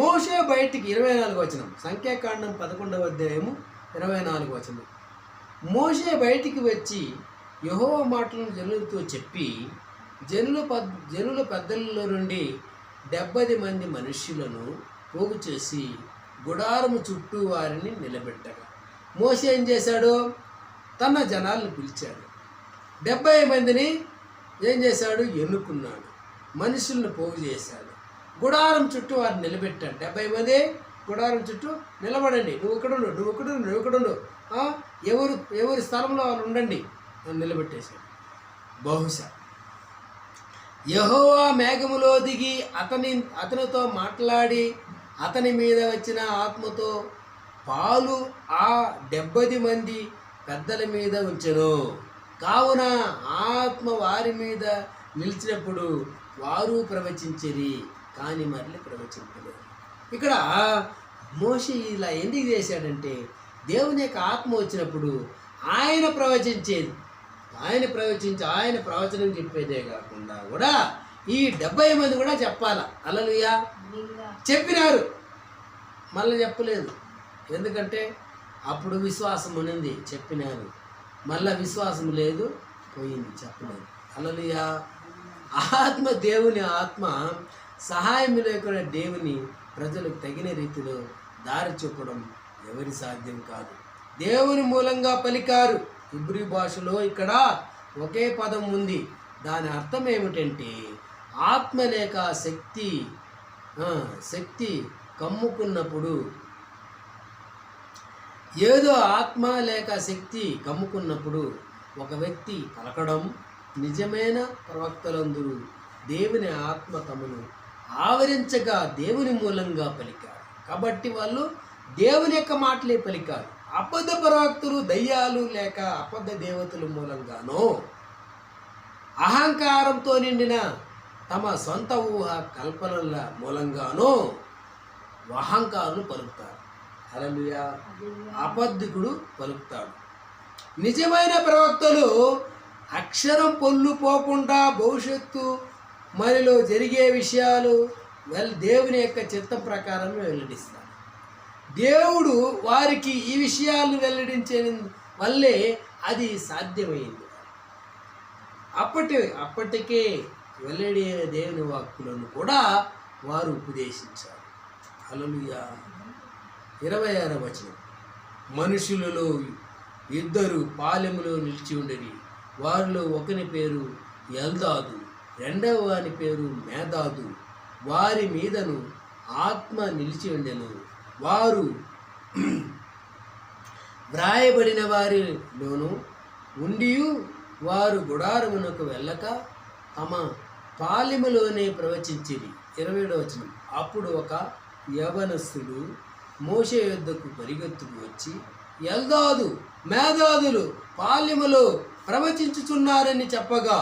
మోషే బయటికి 24వ వచనం, సంఖ్యాకాండం 11వ అధ్యాయము 24వ వచనం. మోషే బయటికి వచ్చి యెహోవా మాటలను జనులతో చెప్పి జనుల పెద్దలలో నుండి 70 మంది మనుష్యులను పోగు చేసి గుడారము చుట్టూ వారిని నిలబెట్టగా, మోషే ఏం చేశాడు, తన జనాలను పిలిచాడు. 70 మందిని ఏం చేశాడు, ఎన్నుకున్నాడు, మనుషులను పోగు చేశాడు, గుడారం చుట్టూ వారిని నిలబెట్టాడు. 70 మంది గుడారం చుట్టూ నిలబడండి, నువ్వు ఇక్కడుండు, ఎవరి స్థలంలో వాళ్ళు ఉండండి అని నిలబెట్టేశాడు. బహుశా యెహోవా మేఘములో దిగి అతనితో మాట్లాడి అతని మీద వచ్చిన ఆత్మతో పాలు ఆ 70 మంది పెద్దల మీద ఉంచెను. కావున ఆత్మ వారి మీద నిలిచినప్పుడు వారు ప్రవచించిరి, కానీ మళ్ళీ ప్రవచించలేదు. ఇక్కడ మోషే ఇలా ఎందుకు చేశాడంటే, దేవుని యొక్క ఆత్మ వచ్చినప్పుడు ఆయన ప్రవచించేది, ఆయన ప్రవచనం చెప్పేదే కాకుండా కూడా ఈ 70 మంది కూడా చెప్పాలా. హల్లెలూయా. చెప్పినారు, మళ్ళీ చెప్పలేదు. ఎందుకంటే అప్పుడు విశ్వాసం ఉన్నది, చెప్పినారు. మళ్ళీ విశ్వాసం లేదు, పోయింది, చెప్పలేదు. హల్లెలూయా. ఆత్మ, దేవుని ఆత్మ సహాయం లేకుండా దేవుని ప్రజలకు తగిన రీతిలో దారి చూపడం ఎవరి సాధ్యం కాదు. దేవుని మూలంగా పలికారు. ఇబ్రీ భాషలో ఇక్కడ ఒకే పదం ఉంది. దాని అర్థం ఏమిటంటే ఆత్మ లేక శక్తి కమ్ముకున్నప్పుడు, ఏదో ఆత్మ లేక శక్తి కమ్ముకున్నప్పుడు ఒక వ్యక్తి పలకడం. నిజమైన ప్రవక్తలందరూ దేవుని ఆత్మ తమను ఆవరించగా దేవుని మూలంగా పలికారు. కాబట్టి వాళ్ళు దేవుని యొక్క మాటలే పలికారు. అబద్ధ ప్రవక్తలు దయ్యాలు లేక అబద్ధ దేవతల మూలంగానో అహంకారంతో నిండిన తమ సొంత ఊహ కల్పనల మూలంగానో అహంకారులు పలుకుతారు. హల్లెలూయా. అబద్ధికుడు పలుకుతాడు. నిజమైన ప్రవక్తలు అక్షరం పొల్లు పోకుండా భవిష్యత్తు మరిలో జరిగే విషయాలు దేవుని యొక్క చిత్తం ప్రకారం వెల్లడిస్తారు. దేవుడు వారికి ఈ విషయాలను వెల్లడించే వల్లే అది సాధ్యమైంది. అప్పటికే వెల్లడి దేవుని వాక్కులను కూడా వారు ఉపదేశించారు. హల్లెలూయా. 26వ వచనం, మనుషులలో 2 పాలెములో నిలిచి ఉండేవి. వారిలో ఒకని పేరు ఎల్దాదు, రెండవ వాని పేరు మేదాదు. వారి మీదను ఆత్మ నిలిచి ఉండెను. వారు వ్రాయబడిన వారిలోను ఉండి వారు గుడారమునకు వెళ్ళక తమ పాలెములోనే ప్రవచించిరి. 27వ వచనం, అప్పుడు ఒక యవనస్తుడు మోషే యొద్దకు పరిగెత్తుకు వచ్చి, ఎల్దాదు మేధాదులు పాలెములో ప్రవచించుచున్నారని చెప్పగా,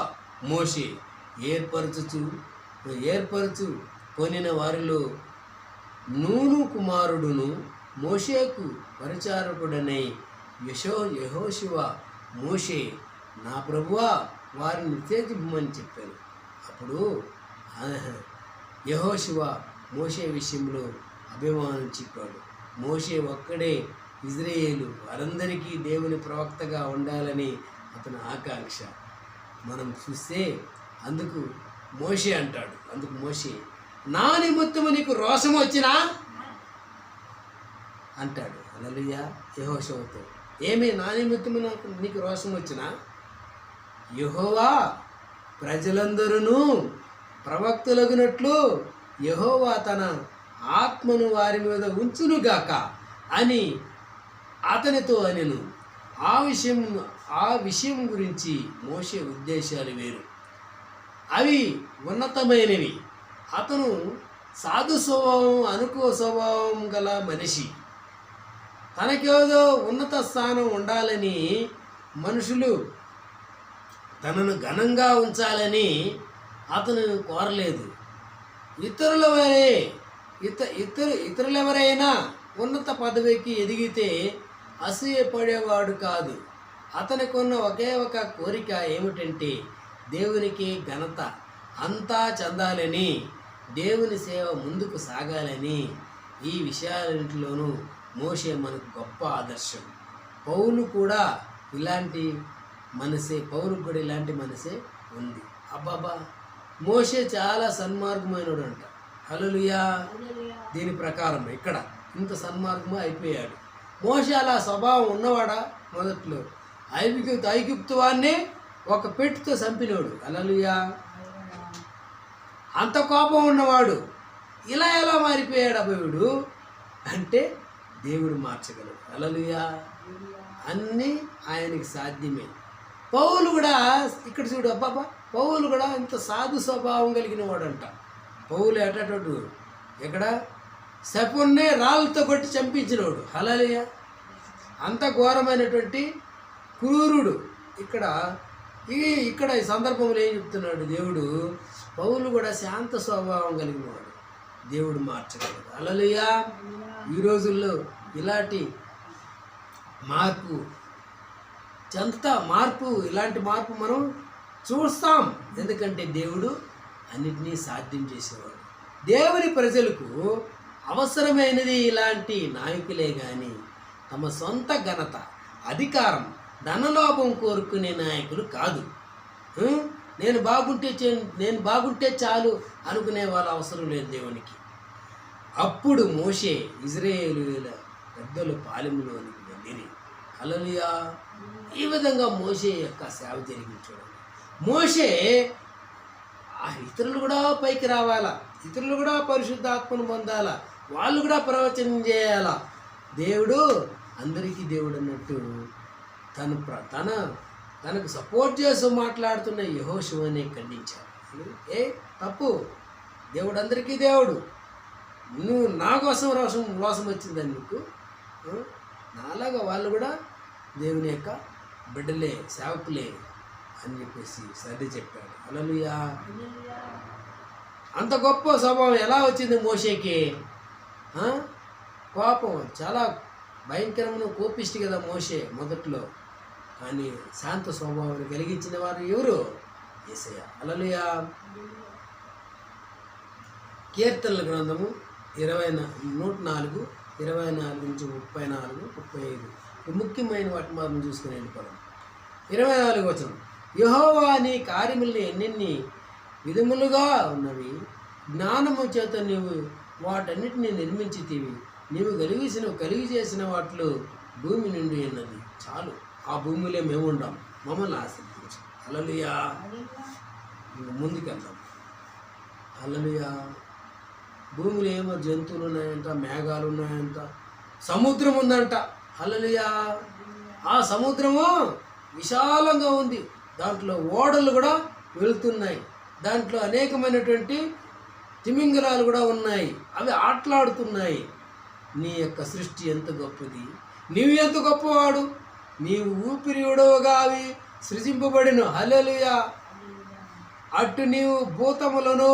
మోషే ఏర్పరచు కొనిన వారిలో నూను కుమారుడును మోషేకు పరిచారకుడనై యెహోషువ మోషే నా ప్రభువా వారిని ఉత్తేజింపమని చెప్పాను. అప్పుడు యెహోషువ మోషే విషయంలో అభిమానం చెప్పాడు. మోషే ఒక్కడే ఇజ్రాయేలు వారందరికీ దేవుని ప్రవక్తగా ఉండాలని అతని ఆకాంక్ష. మనం చూస్తే అందుకు మోషే అంటాడు, అందుకు మోషే నా నిమిత్తము నీకు రోషం వచ్చినా అంటాడు. హల్లెలూయా. యెహోషువతో ఏమి నా నిమిత్తము నీకు రోషం వచ్చినా? యెహోవా ప్రజలందరూ ప్రవక్తలగునట్లు యెహోవా తన ఆత్మను వారి మీద ఉంచునుగాక అని అతనితో అనెను. ఆ విషయం గురించి మోషే ఉద్దేశాలు వేరు, అవి ఉన్నతమైనవి. అతను సాధు స్వభావం అనుకూల స్వభావం గల మనిషి. తనకేదో ఉన్నత స్థానం ఉండాలని, మనుషులు తనను ఘనంగా ఉంచాలని అతను కోరలేదు. ఇతరులెవరైనా ఉన్నత పదవికి ఎదిగితే అసూయపడేవాడు కాదు. అతనికి ఉన్న ఒకే ఒక కోరిక ఏమిటంటే దేవునికి ఘనత అంతా చెందాలని, దేవుని సేవ ముందుకు సాగాలని. ఈ విషయాలన్నింటిలోనూ మోషే మనకు గొప్ప ఆదర్శం. పౌలుకు కూడా ఇలాంటి మనసే ఉంది. అబ్బాబా, మోషే చాలా సన్మార్గమైనడు అంట. హల్లెలూయా. దీని ప్రకారం ఇక్కడ ఇంత సన్మార్గము అయిపోయాడు. మోషే అలా స్వభావం ఉన్నవాడా? మొదట్లో ఐగుప్తు వాడిని ఒక పెట్టుతో చంపినోడు. హల్లెలూయా. అంత కోపం ఉన్నవాడు ఇలా ఎలా మారిపోయాడు అబ్బాయుడు అంటే దేవుడు మార్చగలడు. హల్లెలూయా. అన్నీ ఆయనకి సాధ్యమే. పౌలు కూడా ఇక్కడ చూడు, అబ్బాబా, పౌలు కూడా ఇంత సాధు స్వభావం కలిగిన వాడంట. పౌలు ఎటటోడు ఇక్కడ శపున్నే రాళ్ళతో కొట్టి చంపించినవాడు. హల్లెలూయా. అంత ఘోరమైనటువంటి క్రూరుడు. ఇక్కడ ఈ సందర్భంలో ఏం చెప్తున్నాడు దేవుడు? పౌలు కూడా శాంత స్వభావం కలిగిన వాడు. దేవుడు మార్చగలడు. హల్లెలూయా. ఈ రోజుల్లో ఇలాంటి ఇలాంటి మార్పు మనం చూస్తాం. ఎందుకంటే దేవుడు అన్నిటినీ సాధ్యం చేసేవాడు. దేవుని ప్రజలకు అవసరమైనది ఇలాంటి నాయకులే కానీ తమ సొంత ఘనత, అధికారం, ధనలోభం కోరుకునే నాయకులు కాదు. నేను బాగుంటే చాలు అనుకునే వాళ్ళ అవసరం లేదు దేవునికి. అప్పుడు మోషే ఇజ్రాయేలీయుల పెద్దలు పాలెములోనికి వెళ్ళిరి. హల్లెలూయా. ఈ విధంగా మోషే యొక్క సేవ జరిగించాడు. మోషే ఇతరులు కూడా పైకి రావాలా, ఇతరులు కూడా పరిశుద్ధాత్మను పొందాలా, వాళ్ళు కూడా ప్రవచనం చేయాలా. దేవుడు అందరికీ దేవుడు అన్నట్టు తనకు సపోర్ట్ చేస్తూ మాట్లాడుతున్న యెహోషువనే ఖండించాడు. తప్పు, దేవుడు అందరికీ దేవుడు. నువ్వు నా కోసం రోషం వచ్చిందని నీకు, నాలాగా వాళ్ళు కూడా దేవుని యొక్క బిడ్డలే, సేవకులే అని చెప్పేసి సర్ది చెప్పాడు. హల్లెలూయా. అంత గొప్ప స్వభావం ఎలా వచ్చింది మోషేకి? కోపం, చాలా భయంకరమైన కోపిష్టి కదా మోషే మొదట్లో. కానీ శాంత స్వభావాన్ని కలిగించిన వారు ఎవరు? యేసయ్య. హల్లెలూయా. కీర్తనల గ్రంథము 104, 24 నుంచి 34, 35 ముఖ్యమైన వాటి మనం చూసుకుని వెళ్ళిపోదాం. 24 వచనం, యెహోవా నీ కార్యములు ఎన్నెన్ని విధములుగా ఉన్నవి, జ్ఞానము చేత నీవు వాటన్నిటిని నిర్మించితివి, నీవు కలిగి చేసిన వాటిలో భూమి నుండి ఉన్నది. చాలు, ఆ భూమిలో మేము ఉండాం, మమ్మల్ని ఆశీర్వదించు. హల్లెలూయా. ముందుకెళ్తాం. హల్లెలూయా. భూమిలో ఏమో జంతువులు ఉన్నాయంట, మేఘాలు ఉన్నాయంట, సముద్రం ఉందంట. హల్లెలూయా. ఆ సముద్రము విశాలంగా ఉంది, దాంట్లో ఓడలు కూడా వెళుతున్నాయి, దాంట్లో అనేకమైనటువంటి తిమింగలాలు కూడా ఉన్నాయి, అవి ఆటలాడుతున్నాయి. నీ యొక్క సృష్టి ఎంత గొప్పది, నీవు ఎంత గొప్పవాడు, నీవు ఊపిరి ఉడవగా అవి సృజింపబడిన. హల్లెలూయా. అటు నీవు భూతములను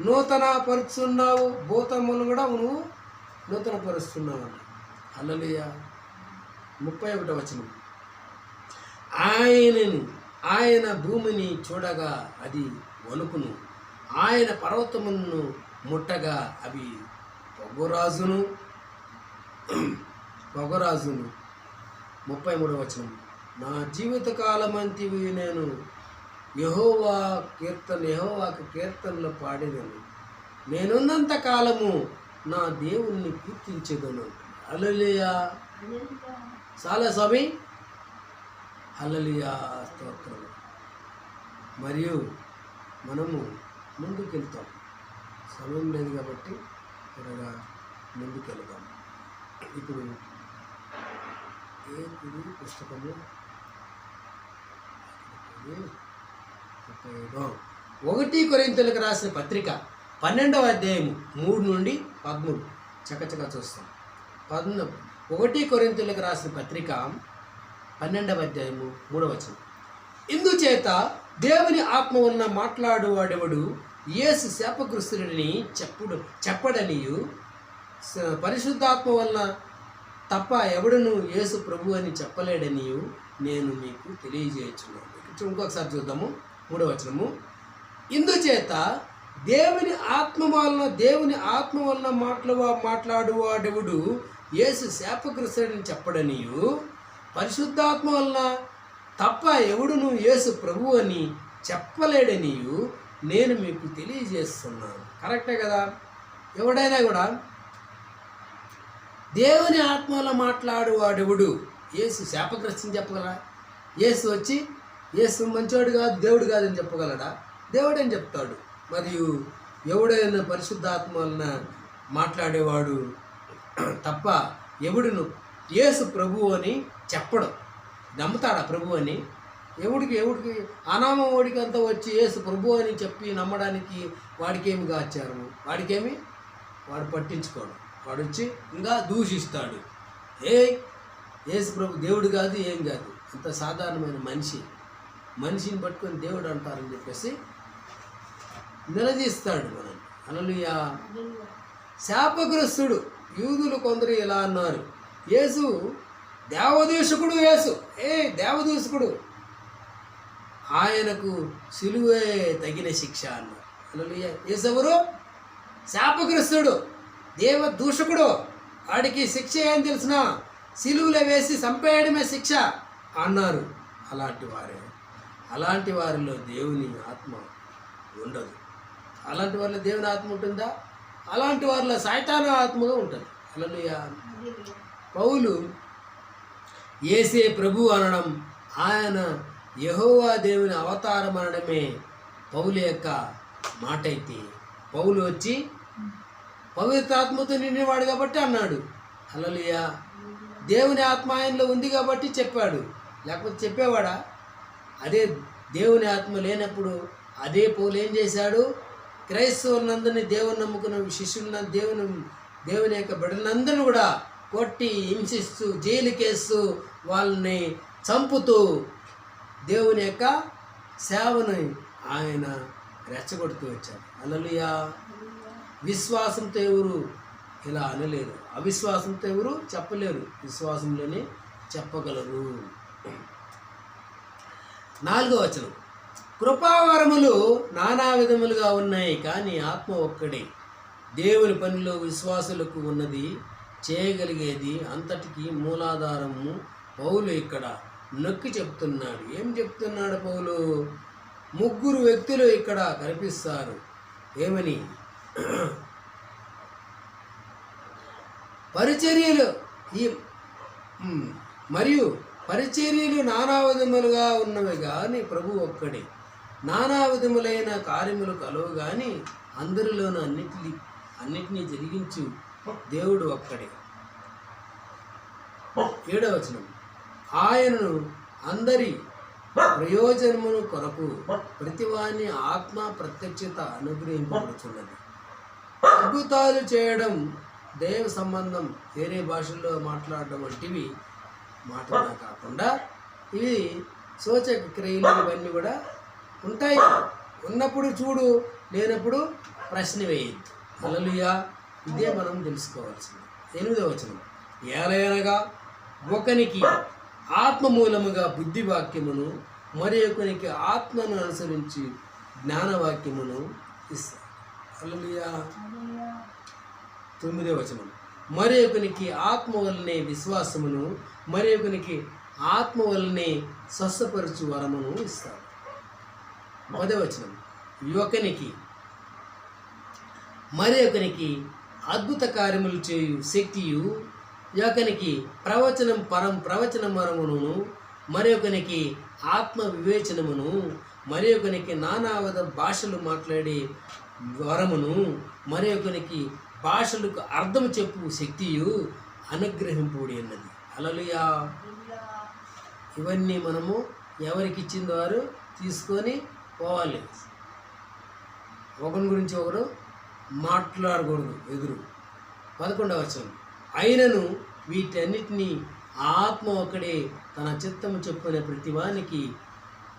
నూతన పరుస్తున్నావు, భూతములను కూడా నువ్వు నూతన పరుస్తున్నావు అంట. హల్లెలూయా. 31 వచనం, ఆయన భూమిని చూడగా అది వణుకును, ఆయన పర్వతమును ముట్టగా అవి పొగరాజును. 33వ వచనం. నా జీవితకాలమంతివి నేను యెహోవాకు కీర్తనలు పాడేదను, నేనున్నంత కాలము నా దేవుణ్ణి కీర్తించేదను. హల్లెలూయా. చాలా స్వామి, హల్లెలూయా, స్తోత్రం. మరియు మనము ముందుకెళ్తాం, సమయం లేదు కాబట్టి త్వరగా ముందుకెళ్దాం. ఇప్పుడు పుస్తకము 1 కొరింథీయులకు రాసిన పత్రిక 12వ అధ్యాయము 3 నుండి 13 చక్కచక్క చూస్తాం. 1 కొరింథీయులకు రాసిన పత్రిక 12వ అధ్యాయము 3వ వచనం. ఇందుచేత దేవుని ఆత్మ వలన మాట్లాడువాడెవడు యేసు శాపగ్రస్తుడని చెప్పడనియు, పరిశుద్ధాత్మ వలన తప్ప ఎవడును యేసు ప్రభు అని చెప్పలేడనియు నేను మీకు తెలియజేయుచున్నాను. ఇంకొకసారి చూద్దాము 3వ వచనము. ఇందుచేత దేవుని ఆత్మ వలన మాట్లాడువాడెవడు యేసు శాపగ్రస్తుడని చెప్పడనియు, పరిశుద్ధాత్మ వలన తప్ప ఎవడును యేసు ప్రభు అని చెప్పలేడనియు నేను మీకు తెలియజేస్తున్నాను. కరెక్టే కదా? ఎవడైనా కూడా దేవుని ఆత్మలో మాట్లాడువాడెవడు యేసు శాపగ్రస్తుని చెప్పగలరా? యేసు వచ్చి యేసు మంచోడు కాదు, దేవుడు కాదని చెప్పగలడా? దేవుడని చెప్తాడు. మరియు ఎవడైనా పరిశుద్ధాత్మ వలన మాట్లాడేవాడు తప్ప ఎవడును యేసు ప్రభు అని చెప్పడం. నమ్ముతాడా ప్రభు అని? ఎవడికి అనామం వాడికి అంతా వచ్చి యేసు ప్రభు అని చెప్పి నమ్మడానికి వాడికేమి గాచారము? వాడు పట్టించుకోడు. వాడు వచ్చి ఇంకా దూషిస్తాడు. యేసు ప్రభు దేవుడు కాదు, ఏం కాదు, అంత సాధారణమైన మనిషిని పట్టుకొని దేవుడు అంటారని చెప్పేసి నిలదీస్తాడు మనం. హల్లెలూయా. శాపగ్రస్తుడు. యూదులు కొందరు ఇలా అన్నారు, యేసు దేవదూషకుడు, దేవదూషకుడు, ఆయనకు సిలువే తగిన శిక్ష అన్నారు. హల్లెలూయా. యేసు ఎవరు? శాపగ్రస్తుడు, దేవదూషకుడు. వాడికి శిక్ష ఏం తెలిసిన? సిలువలో వేసి చంపేయడమే శిక్ష అన్నారు. అలాంటి వారిలో దేవుని ఆత్మ ఉండదు. అలాంటి వారిలో దేవుని ఆత్మ ఉంటుందా? అలాంటి వారిలో సైతాను ఆత్మగా ఉంటుంది. హల్లెలూయా. పౌలు యేసే ప్రభు అనడం, ఆయన యెహోవా దేవుని అవతారం అనడమే పౌలు యొక్క మాట. అయితే పౌలు వచ్చి పవిత్రాత్మతో నిండినవాడు కాబట్టి అన్నాడు. హల్లెలూయా. దేవుని ఆత్మ ఆయనలో ఉంది కాబట్టి చెప్పాడు, లేకపోతే చెప్పేవాడా? అదే దేవుని ఆత్మ లేనప్పుడు అదే పౌలు ఏం చేశాడు? క్రైస్తవులందరినీ, దేవుని నమ్ముకున్న శిష్యులను, దేవుని యొక్క బిడ్డలందరినీ కూడా కొట్టి హింసిస్తూ జైలుకేస్తూ వాళ్ళని చంపుతూ దేవుని యొక్క సేవను ఆయన రెచ్చగొడుతూ వచ్చాడు. హల్లెలూయా. విశ్వాసంతో ఎవరు ఇలా అనలేరు, అవిశ్వాసంతో ఎవరు చెప్పలేరు, విశ్వాసంలోనే చెప్పగలరు. 4వ వచనం. కృపావరములు నానా విధములుగా ఉన్నాయి, కానీ ఆత్మ ఒక్కడే. దేవుని పనిలో విశ్వాసులకు ఉన్నది, చేయగలిగేది అంతటికి మూలాధారము. పౌలు ఇక్కడ నొక్కి చెప్తున్నాడు. ఏం చెప్తున్నాడు పౌలు? 3 వ్యక్తులు ఇక్కడ కనిపిస్తారు. ఏమని? పరిచర్యలు నానా విధములుగా ఉన్నవి కానీ ప్రభు ఒక్కడే. నానా విధములైన కార్యములు కలవు కానీ అందరిలోనూ అన్నిటినీ జరిగించు దేవుడు ఒక్కడే. 7వ వచనం. ఆయనను అందరి ప్రయోజనమును కొరకు ప్రతివాని ఆత్మ ప్రత్యక్షత అనుగ్రహింపబడుతున్నది. అద్భుతాలు చేయడం, దైవ సంబంధం, వేరే భాషల్లో మాట్లాడడం వంటివి మాటలు కాకుండా ఇవి సూచక క్రియలు, ఇవన్నీ కూడా ఉంటాయి. ఉన్నప్పుడు చూడు, లేనప్పుడు ప్రశ్న వేయద్దు. హల్లెలూయా. ఇదే మనం తెలుసుకోవాల్సింది. 8వ వచనం. ఏలయనగా ఒకనికి ఆత్మ మూలముగా బుద్ధి వాక్యమును, మరి ఒకనికి ఆత్మను అనుసరించి జ్ఞానవాక్యమును ఇస్తాడు. హల్లెలూయా. 9వ వచనం, మరి ఒకనికి ఆత్మ వల్లనే విశ్వాసమును, మరి ఒకనికి ఆత్మ వల్లనే స్వస్థపరచు వరమును ఇస్తాడు. 10వ వచనం, ఒకనికి మరి ఒకనికి అద్భుత కార్యములు చేయు శక్తియు, ఒకనికి ప్రవచన వరమును, మరి ఒకనికి ఆత్మ వివేచనమును, మరి ఒకనికి నానావిధ భాషలు మాట్లాడే వరమును, మరి ఒకనికి భాషలకు అర్థం చెప్పు శక్తియు అనుగ్రహింపుడి అన్నది. హల్లెలూయా. ఇవన్నీ మనము ఎవరికి ఇచ్చింది వారు తీసుకొని పోవాలి. ఒకరి గురించి ఒకరు మాట్లాడకూడదు ఎదురు. 11వ వచనం, అయినను వీటన్నిటినీ ఆత్మ ఒకడే తన చిత్తము చొప్పున ప్రతివానికి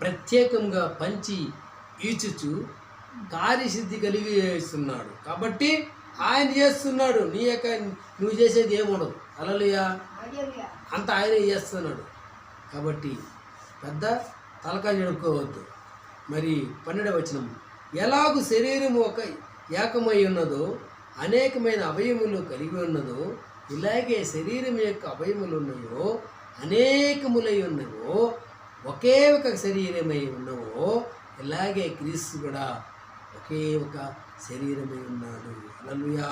ప్రత్యేకంగా పంచి ఈచుచు కార్యసిద్ధి కలిగి చేస్తున్నాడు. కాబట్టి ఆయన చేస్తున్నాడు, నువ్వు చేసేది ఏముండదు. హల్లెలూయా. అంత ఆయనే చేస్తున్నాడు. కాబట్టి పెద్ద తలకాయ చెడుకోవద్దు. మరి 12వ వచనం, ఎలాగూ శరీరము ఒక ఏకమై ఉన్నదో, అనేకమైన అవయములు కలిగి ఉన్నదో, ఇలాగే శరీరం యొక్క అవయములు ఉన్నాయో, అనేకములై ఉన్నవో, ఒకే ఒక శరీరమై ఉన్నవో, ఇలాగే క్రీస్తు కూడా ఒకే ఒక శరీరమై ఉన్నాడు. హల్లెలూయా.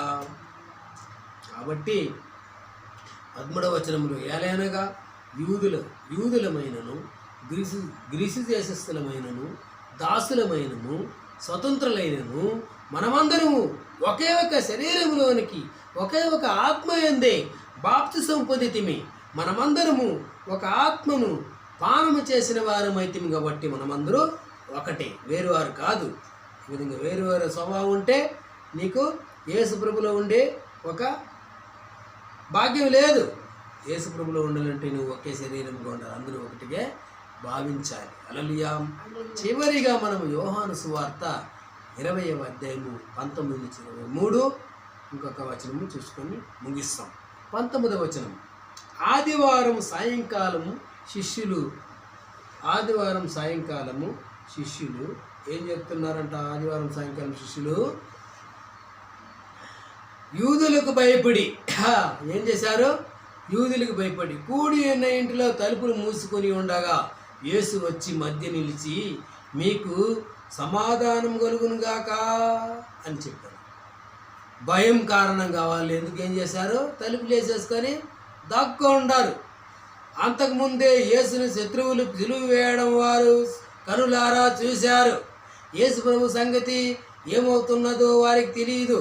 కాబట్టి 13వ వచనంలో, ఏలైనగా యూదులమైనను గ్రీసు దేశస్థులమైనను దాసులమైనను స్వతంత్రులైనను మనమందరము ఒకే ఒక శరీరములోనికి ఒకే ఒక ఆత్మ యందే బాప్తిసం పొందితిమి. మనమందరము ఒక ఆత్మను పానము చేసిన వారమైతిమి కాబట్టి మనమందరూ ఒకటే, వేరువారు కాదు. ఈ విధంగా వేరువారు స్వభావం ఉంటే నీకు యేసు ప్రభులో ఉండే ఒక భాగ్యం లేదు. యేసు ప్రభులో ఉండాలంటే నువ్వు ఒకే శరీరంగా ఉండాలి, అందరూ ఒకటిగా భావించాలి. హల్లెలూయా. చివరిగా మనము యోహాను సువార్త 20వ అధ్యాయము 19-23 ఇంకొక వచనము చూసుకొని ముగిస్తాం. 19వ వచనం, ఆదివారం సాయంకాలము శిష్యులు ఏం చెప్తున్నారంట? ఆదివారం సాయంకాలం శిష్యులు యూదులకు భయపడి ఏం చేశారు? యూదులకు భయపడి కూడి ఉన్న ఇంటిలో తలుపులు మూసుకొని ఉండగా యేసు వచ్చి మధ్య నిలిచి, మీకు సమాధానం కలుగునుగాక అని చెప్పారు. భయం కారణంగా వాళ్ళు ఎందుకు ఏం చేశారు? తలుపులు వేసేసుకొని దాక్కుండారు. అంతకుముందే యేసుని శత్రువులు సిలువ వేయడం వారు కనులారా చూశారు. యేసు ప్రభు సంగతి ఏమవుతున్నదో వారికి తెలియదు.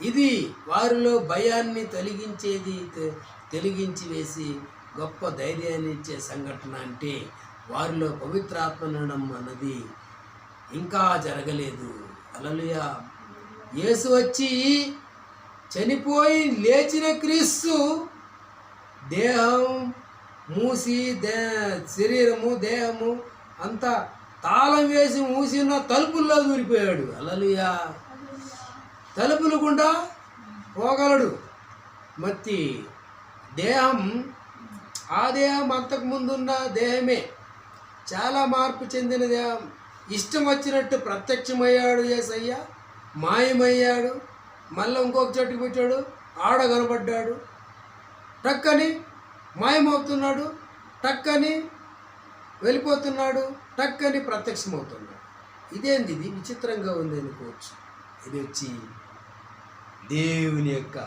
ఇది వారిలో భయాన్ని తొలగించి వేసి గొప్ప ధైర్యాన్ని ఇచ్చే సంఘటన. అంటే వారిలో పవిత్రాత్మ ఉండడం అన్నది ఇంకా జరగలేదు. హల్లెలూయా. యేసు వచ్చి చనిపోయి లేచిన క్రీస్తు దేహం మూసి శరీరము దేహము అంతా తాళం వేసి మూసి ఉన్న తలుపుల్లో దూరిపోయాడు. హల్లెలూయా. తలుపులు గుండా పోగలడు. మత్తి దేహం ఆ దేహం అంతకుముందున్న దేహమే, చాలా మార్పు చెందిన దేహం. ఇష్టం వచ్చినట్టు ప్రత్యక్షమయ్యాడు యేసయ్య, మాయమయ్యాడు, మళ్ళీ ఇంకొక చెట్టుకు పెట్టాడు, ఆడ కనబడ్డాడు, టక్కని మాయమవుతున్నాడు, టక్కని వెళ్ళిపోతున్నాడు, టక్కని ప్రత్యక్షమవుతున్నాడు. ఇదేంది? ఇది విచిత్రంగా ఉంది అనుకోవచ్చు. ఇది వచ్చి దేవుని యొక్క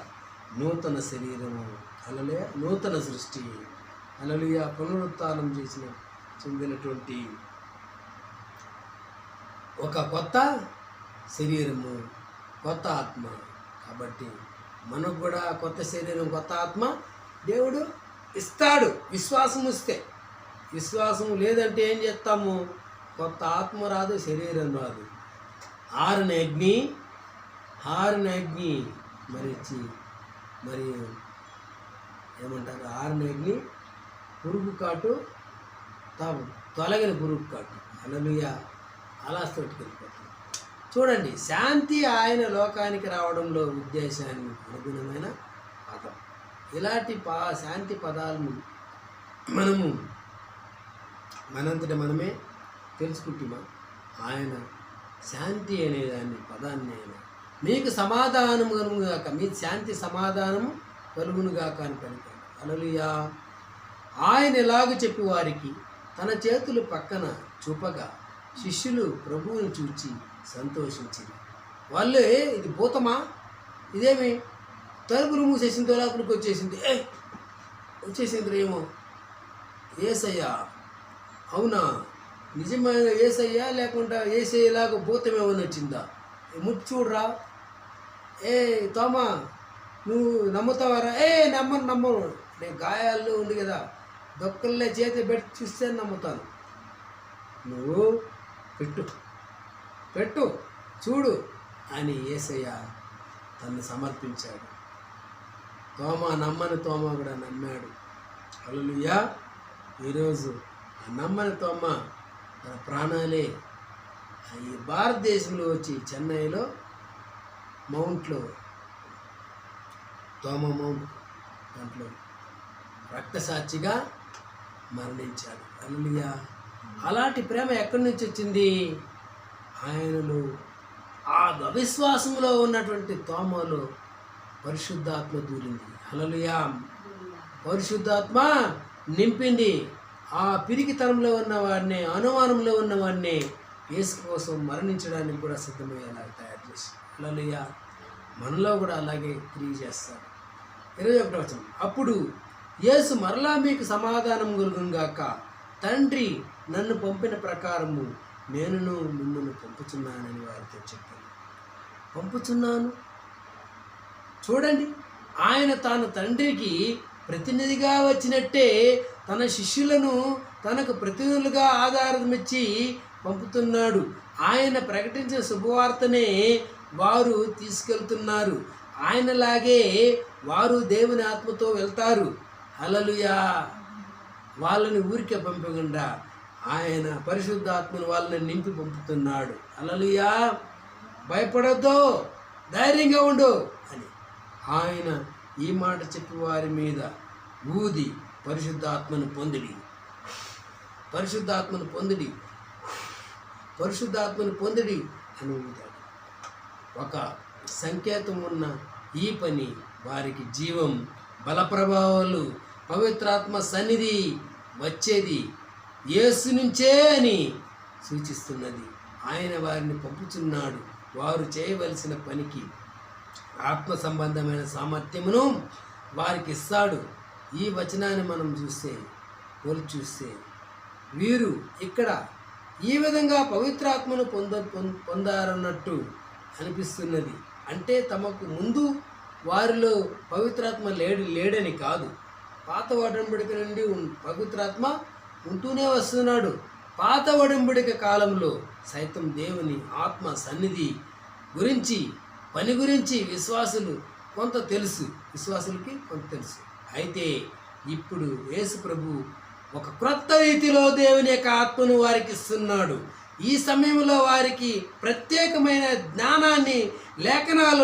నూతన శరీరము, హల్లెలూయా, నూతన సృష్టి, హల్లెలూయా, పునరుత్థానం చెందినటువంటి ఒక కొత్త శరీరము, కొత్త ఆత్మ. కాబట్టి మనకు కూడా కొత్త శరీరం, కొత్త ఆత్మ దేవుడు ఇస్తాడు. విశ్వాసం ఇస్తే. విశ్వాసం లేదంటే ఏం చేస్తాము? కొత్త ఆత్మ రాదు, శరీరం రాదు. ఆరిన అగ్ని మరి ఏమంటారు? ఆరిన అగ్ని పురుగు కాటు తొలగిన పురుగు కాటు. హల్లెలూయా. అలా తోటికెళ్ళిపోతుంది. చూడండి, శాంతి ఆయన లోకానికి రావడంలో ఉద్దేశాన్ని అనుగుణమైన పదం. ఇలాంటి శాంతి పదాలను మనము మనంతట మనమే తెలుసుకుంటున్నాం. ఆయన శాంతి అనే దాన్ని పదాన్ని ఆయన మీకు సమాధానము కలుగునుగాక, మీ శాంతి సమాధానము కలుగునుగాక అని పలికాడు. హల్లెలూయా. ఆయన ఎలాగ చెప్పి వారికి తన చేతులు పక్కన చూపగా శిష్యులు ప్రభువుని చూచి సంతోషించింది. వాళ్ళే ఇది భూతమా, ఇదేమి తలుపులు మూసేసింది, లోపలికి వచ్చేసింది ఏమో, యేసయ్యా అవునా, నిజమైన యేసయ్యా లేకుండా యేసయ్యలాగా భూతం ఏమైనా వచ్చిందా, ముట్టి చూడరా, తోమా నువ్వు నమ్ముతావారా, నమ్మను, నేను గాయాల్లో ఉంది కదా దొక్కల్లే చేతి పెట్టి చూస్తే నమ్ముతాను, నువ్వు పెట్టు చూడు అని యేసయ్య తను సమర్పించాడు. నమ్మని తోమా కూడా నమ్మాడు. హల్లెలూయా. ఈరోజు ఆ నమ్మని తోమా తన ప్రాణాలే ఈ భారతదేశంలో వచ్చి చెన్నైలో మౌంట్లో తోమా మౌంట్ దాంట్లో రక్తసాక్షిగా మరణించాడు. హల్లెలూయా. అలాంటి ప్రేమ ఎక్కడి నుంచి వచ్చింది? ఆయనలో ఆ అవిశ్వాసంలో ఉన్నటువంటి తోమలో పరిశుద్ధాత్మ దూరింది. హల్లెలూయా. పరిశుద్ధాత్మ నింపింది. ఆ పిరికితనంలో ఉన్నవాడిని, అనుమానంలో ఉన్నవాడిని యేసు కోసం మరణించడానికి కూడా సిద్ధమయ్యేలాగా తయారు చేసి, హల్లెలూయా, మనలో కూడా అలాగే క్రియ చేస్తారు. 21వ వచనం, అప్పుడు యేసు మరలా మీకు సమాధానం కలుగునుగాక, తండ్రి నన్ను పంపిన ప్రకారము నేనును మిమ్మల్ని పంపుచున్నానని వారితో చెప్పాను. పంపుచున్నాను చూడండి, ఆయన తాను తండ్రికి ప్రతినిధిగా వచ్చినట్టే తన శిష్యులను తనకు ప్రతినిధులుగా ఆధారమిచ్చి పంపుతున్నాడు. ఆయన ప్రకటించిన శుభవార్తనే వారు తీసుకెళ్తున్నారు. ఆయనలాగే వారు దేవుని ఆత్మతో వెళ్తారు. హల్లెలూయా. వాళ్ళని ఊరికే పంపకుండా ఆయన పరిశుద్ధాత్మను వాళ్ళని నింపి పంపుతున్నాడు. హల్లెలూయా. భయపడొద్దు, ధైర్యంగా ఉండు అని ఆయన ఈ మాట చెప్పి వారి మీద ఊది పరిశుద్ధాత్మను పొందిడి అని ఊదాడు. ఒక సంకేతం ఉన్న ఈ పని వారికి జీవం, బల ప్రభావాలు, పవిత్రాత్మ సన్నిధి వచ్చేది యేసు నుంచే అని సూచిస్తున్నది. ఆయన వారిని పంపుచున్నాడు. వారు చేయవలసిన పనికి ఆత్మ సంబంధమైన సామర్థ్యమును వారికి ఇస్తాడు. ఈ వచనాన్ని మనం చూస్తే వీరు ఇక్కడ ఈ విధంగా పవిత్రాత్మను పొందారన్నట్టు అనిపిస్తున్నది. అంటే తమకు ముందు వారిలో పవిత్రాత్మ లేడని కాదు. పాత ఒడంబడిక నుండి పవిత్రాత్మ ఉంటూనే వస్తున్నాడు. పాత ఒడంబడిక కాలంలో సైతం దేవుని ఆత్మ సన్నిధి గురించి, పని గురించి విశ్వాసులకి కొంత తెలుసు. అయితే ఇప్పుడు యేసు ప్రభు ఒక క్రొత్త రీతిలో దేవుని యొక్క ఆత్మను వారికి ఇస్తున్నాడు. ఈ సమయంలో వారికి ప్రత్యేకమైన జ్ఞానాన్ని, లేఖనాల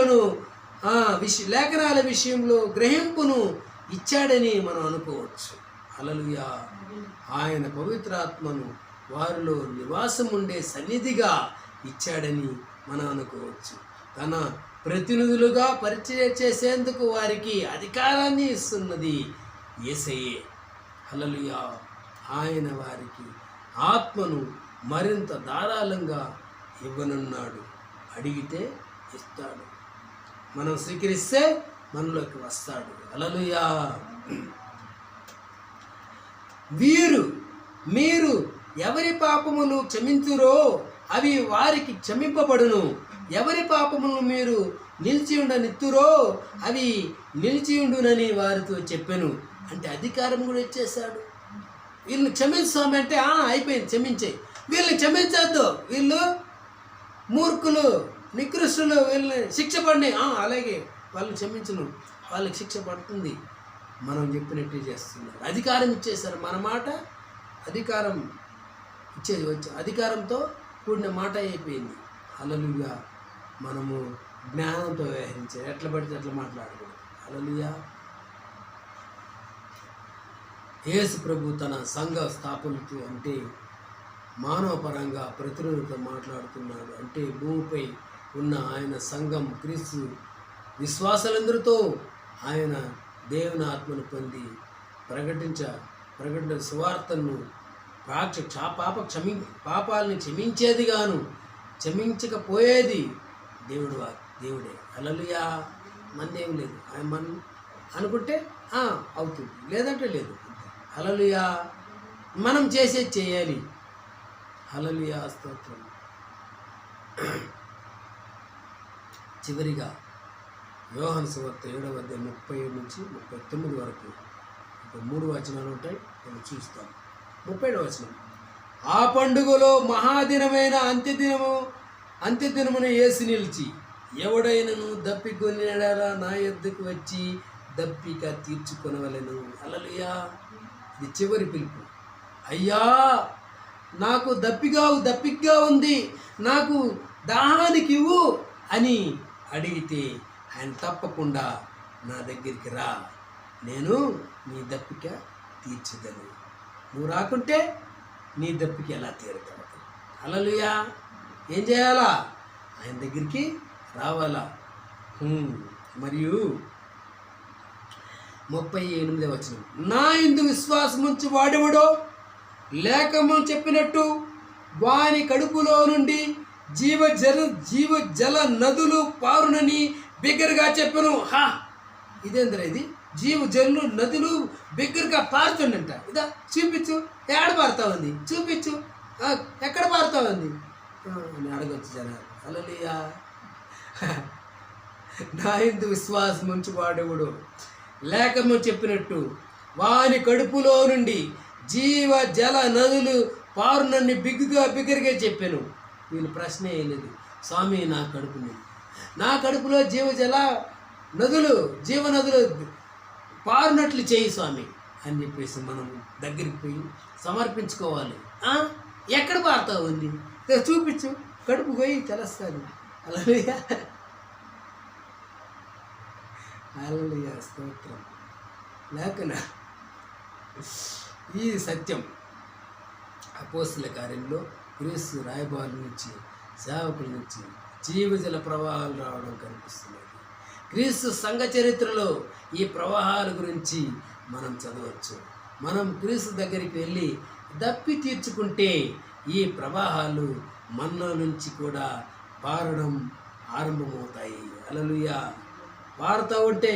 విషయంలో గ్రహింపును ఇచ్చాడని మనం అనుకోవచ్చు. హల్లెలూయా. ఆయన పవిత్రాత్మను వారిలో నివాసం ఉండే సన్నిధిగా ఇచ్చాడని మనం అనుకోవచ్చు. తన ప్రతినిధులుగా పరిచయం చేసేందుకు వారికి అధికారాన్ని ఇస్తున్నది యేసయ్యే. హల్లెలూయా. ఆయన వారికి ఆత్మను మరింత ధారాళంగా ఇవ్వనున్నాడు. అడిగితే ఇస్తాడు, మనం స్వీకరిస్తే మనలోకి వస్తాడు. హల్లెలూయా. మీరు ఎవరి పాపములు క్షమించురో అవి వారికి క్షమింపబడును, ఎవరి పాపములు మీరు నిలిచి ఉండనిత్తురో అవి నిలిచి ఉండునని వారితో చెప్పాను. అంటే అధికారం కూడా ఇచ్చేశాడు. వీళ్ళని క్షమించామంటే అయిపోయింది, క్షమించే. వీళ్ళని క్షమించద్దు, వీళ్ళు మూర్ఖులు, నికృష్టులు, వీళ్ళని శిక్ష పడి అలాగే వాళ్ళు క్షమించను, వాళ్ళకి శిక్ష పడుతుంది. మనం చెప్పినట్టు చేస్తున్నారు. అధికారం ఇచ్చేశారు. మన మాట అధికారం ఇచ్చేది అధికారంతో కూడిన మాట అయిపోయింది. హల్లెలూయా. మనము జ్ఞానంతో వ్యవహరించాలి, ఎట్లా పడితే అట్లా మాట్లాడకూడదు. హల్లెలూయా. యేసు ప్రభు తన సంఘ స్థాపనతో అంటే మానవ పరంగా ప్రతినిధులతో మాట్లాడుతున్నాడు. అంటే భూమిపై ఉన్న ఆయన సంఘం క్రీస్తు విశ్వాసాలందరితో ఆయన దేవుని ఆత్మను పొంది ప్రకటించిన సువార్తను పాపాలని క్షమించేదిగాను క్షమించకపోయేది దేవుడే. హల్లెలూయా. మందేం లేదు. ఆయన మనం అనుకుంటే అవుతుంది, లేదంటే లేదు. హల్లెలూయా. మనం చేసేది చేయాలి. హల్లెలూయా. స్తోత్రం. చివరిగా యోహాను సువార్త 7వ అధ్యాయం 37 నుంచి 39 వరకు 3 వచనాలు ఉంటాయి, మనం చూస్తాం. 37వ వచనం. ఆ పండుగలో మహాదినమైన అంత్యదినమున యేసు నిలిచి, ఎవడైనను దప్పికొనినెడల నా యొద్దకు వచ్చి దప్పిక తీర్చుకొనవలెను. హల్లెలూయా. ఇది చివరి పిలుపు. అయ్యా, నాకు దప్పిగ్గా ఉంది, నాకు దాహానికి ఇవ్వు అని అడిగితే ఆయన తప్పకుండా నా దగ్గరికి రా, నేను నీ దప్పిక తీర్చదను. నువ్వు రాకుంటే నీ దప్పిక ఎలా తీరుతావు? హల్లెలూయా. ఏం చేయాలా? ఆయన దగ్గరికి రావాలా. మరియు 38వ వచనం. నా యందు విశ్వాసం ఉంచి వాడెవడో లేఖము చెప్పినట్టు వాని కడుపులో నుండి జీవ జల నదులు పారునని బిగ్గరగా చెప్పను. ఇదేంద్ర ఇది? జీవజల్లు నదులు బిగ్గరగా పారుతుందంట. ఇదా చూపించు, ఎక్కడ పారుతా ఉంది? చూపించు, ఎక్కడ పారుతా ఉంది అని అడగచ్చు జనాలు. హల్లెలూయా. నా యందు విశ్వాసం ఉంచి వాడెవడు లేఖము చెప్పినట్టు వాని కడుపులో నుండి జీవ జల నదులు పారునని బిగ్గరగా చెప్పాను. వీళ్ళు ప్రశ్న వేయలేదు. స్వామి, నా కడుపులో జీవనదులు పారునట్లు చేయి స్వామి అని చెప్పేసి మనం దగ్గరికి పోయి సమర్పించుకోవాలి. ఎక్కడ పారుతా ఉంది? చూపించు, కడుపు పోయి తెలుస్తుంది. హల్లెలూయా. హల్లెలూయా. స్తోత్రం. లేకనా ఈ సత్యం అపోస్తల కార్యంలో క్రీస్తు రాయబారుల నుంచి సేవకుల నుంచి జీవజల ప్రవాహాలు రావడం కనిపిస్తున్నది. క్రీస్తు సంఘ చరిత్రలో ఈ ప్రవాహాల గురించి మనం చదవచ్చు. మనం క్రీస్తు దగ్గరికి వెళ్ళి దప్పి తీర్చుకుంటే ఈ ప్రవాహాలు మనలో నుంచి కూడా పారడం ఆరంభమవుతాయి. హల్లెలూయా. పారుతూ ఉంటే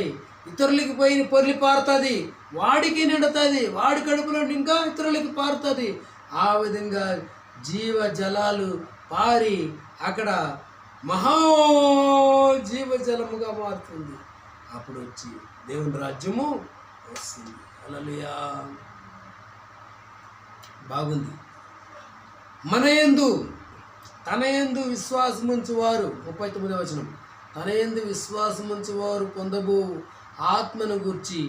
ఇతరులకి పోయి పొర్లి పారుతుంది, వాడికి నిండుతుంది, వాడి కడుపులో ఇంకా ఇతరులకి పారుతుంది. ఆ విధంగా జీవ జలాలు పారి అక్కడ జీవజలముగా మారుతుంది. అప్పుడు వచ్చి దేవుని రాజ్యము వస్తుంది. హల్లెలూయా. బాగుంది. తన యందు విశ్వాసముంచువారు 39వ వచనం. తన యందు విశ్వాసముంచువారు పొందబో ఆత్మను గూర్చి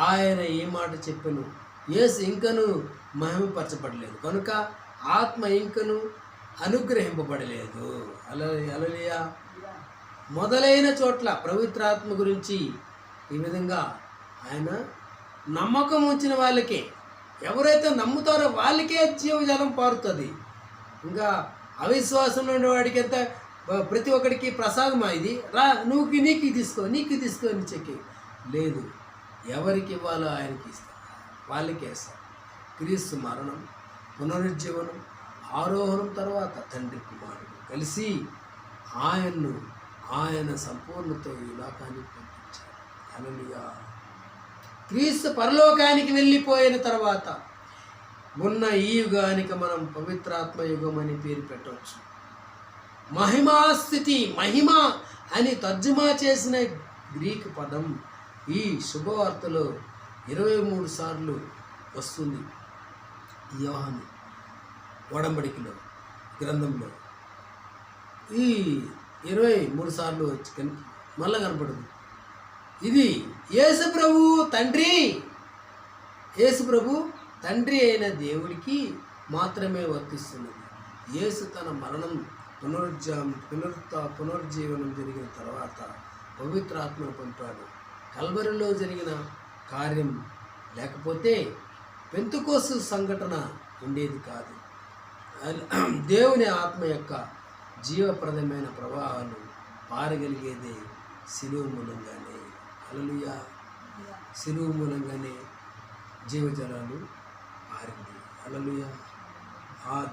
ఆయన ఏ మాట చెప్పెను? యేసు ఇంకను మహిమపరచబడలేదు కనుక ఆత్మ ఇంకను అనుగ్రహింపబడలేదు. హల్లెలూయా. మొదలైన చోట్ల పవిత్రాత్మ గురించి ఈ విధంగా ఆయన నమ్మకం ఉంచిన వాళ్ళకే, ఎవరైతే నమ్ముతారో వాళ్ళకే జీవజలం పారుతుంది. ఇంకా అవిశ్వాసంలో ఉండేవాడికి ఎంత ప్రతి ఒక్కడికి ప్రసాదమా ఇది? రా, నీకు తీసుకో అని చెక్కి లేదు. ఎవరికి ఇవ్వాలో ఆయనకి ఇస్తారు, వాళ్ళకే ఇస్తారు. క్రీస్తు మరణం, పునరుజ్జీవనం, ఆరోహణం తర్వాత తండ్రి కుమారుడు కలిసి ఆయన సంపూర్ణతో ఈ లోకానికి పంపించారు. హల్లెలూయా. క్రీస్తు పరలోకానికి వెళ్ళిపోయిన తర్వాత ఉన్న ఈ యుగానికి మనం పవిత్రాత్మ యుగం అని పేరు పెట్టవచ్చు. మహిమాస్థితి, మహిమ అని తర్జుమా చేసిన గ్రీకు పదం ఈ శుభవార్తలో 23 సార్లు వస్తుంది. యోహాను ఒడంబడికలో గ్రంథంలో ఈ 23 సార్లు వచ్చి మళ్ళా కనపడదు. ఇది యేసు ప్రభు తండ్రి అయిన దేవుడికి మాత్రమే వర్తిస్తున్నది. యేసు తన మరణం పునరుజ్జీవనం జరిగిన తర్వాత పవిత్రాత్మను పంపాడు. కల్వరిలో జరిగిన కార్యం లేకపోతే పెంతెకోస్తు సంఘటన ఉండేది కాదు. దేవుని ఆత్మ యొక్క జీవప్రదమైన ప్రవాహాలు పారగలిగేది సిలువ మూలంగానే. హల్లెలూయా. సిలువ మూలంగానే జీవజలాలు పారింది. హల్లెలూయా. ఆ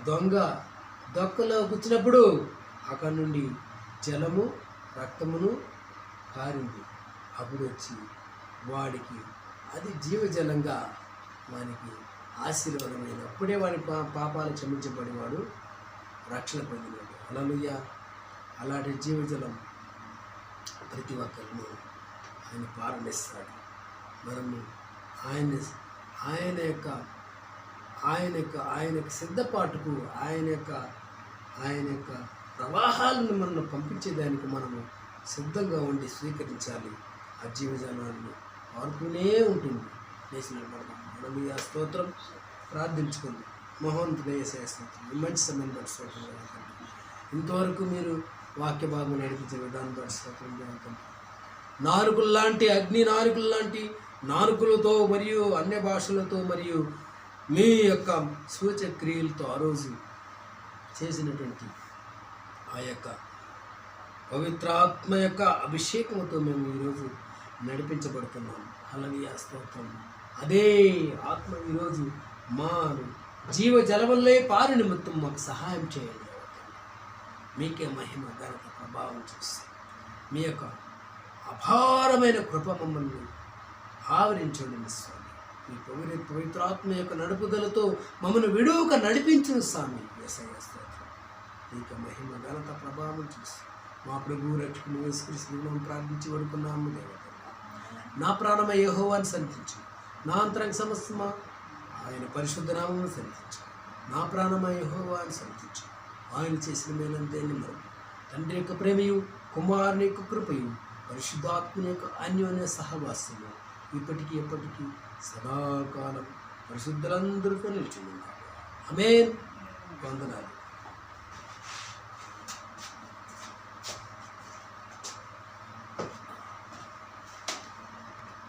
దొక్కలో కూర్చున్నప్పుడు అక్కడి నుండి జలము రక్తమును కారింది. అప్పుడు వచ్చి వాడికి అది జీవజలంగా వానికి ఆశీర్వాదమైన, అప్పుడే వాడి పాపాలు క్షమించబడివాడు, రక్షణ పొందినాడు. హల్లెలూయా. అలాంటి జీవజలం ప్రతి ఒక్కరిని ఆయన పారనిస్తాడు. మనము ఆయన యొక్క సిద్ధపాటుకు ఆయన యొక్క ప్రవాహాలను మనం పంపించేదానికి మనము సిద్ధంగా ఉండి స్వీకరించాలి. ఆ జీవజలాన్ని పారుతూనే ఉంటుంది. లేచిన పడదాం. హల్లెలూయా. స్తోత్రం. ప్రార్థించుకుంది. మహోన్నతుడైన యేసయ్య స్తోత్రం. ఈ మంచి సమయం బట్టి స్తోత్రం జరుగుతుంది. ఇంతవరకు మీరు వాక్య భాగం నడిపించే విధానం బట్టి స్తోత్రం జరుగుతుంది. నాలుకలు లాంటి అగ్ని నాలుకలు లాంటి నాలుకలతో మరియు అన్య భాషలతో మరియు మీ యొక్క సూచక్రియలతో ఆ రోజు చేసినటువంటి ఆ యొక్క పవిత్రాత్మ యొక్క అభిషేకంతో మేము ఈరోజు నడిపించబడుతున్నాము. హల్లెలూయా. స్తోత్రం. అదే ఆత్మ ఈరోజు మా జీవజలవల్లే పారి నిమిత్తం మాకు సహాయం చేయండి. మీకే మహిమ ఘనత ప్రభావం చూసి మీ యొక్క అపారమైన కృప మమ్మల్ని ఆవరించండి స్వామి. మీ పవిత్రాత్మ యొక్క నడుపుదలతో మమ్మల్ని విడువక నడిపించిన స్వామి. యేసయ్య స్తోత్రం. మీకే మహిమ ఘనత ప్రభావం చూసి మా ప్రభువు రక్షకుని యేసుక్రీస్తును ప్రార్థించి పడుకున్నాము. దేవత నా ప్రాణమై యెహోవాను సన్నిధించు, నా అంతరంగ సమస్తమా ఆయన పరిశుద్ధ నామమును సన్నిధించు. నా ప్రాణమై యెహోవాను సన్నిధించు, ఆయన చేసిన మేలంతేని మరొక తండ్రి యొక్క ప్రేమయు, కుమారుని యొక్క కృపయు, పరిశుద్ధాత్మని యొక్క అన్యోన్య సహవాసము ఇప్పటికీ ఎప్పటికీ సదాకాలం పరిశుద్ధులందరితో నిలిచి ఉన్నారు. ఆమేన్. వందనాలు.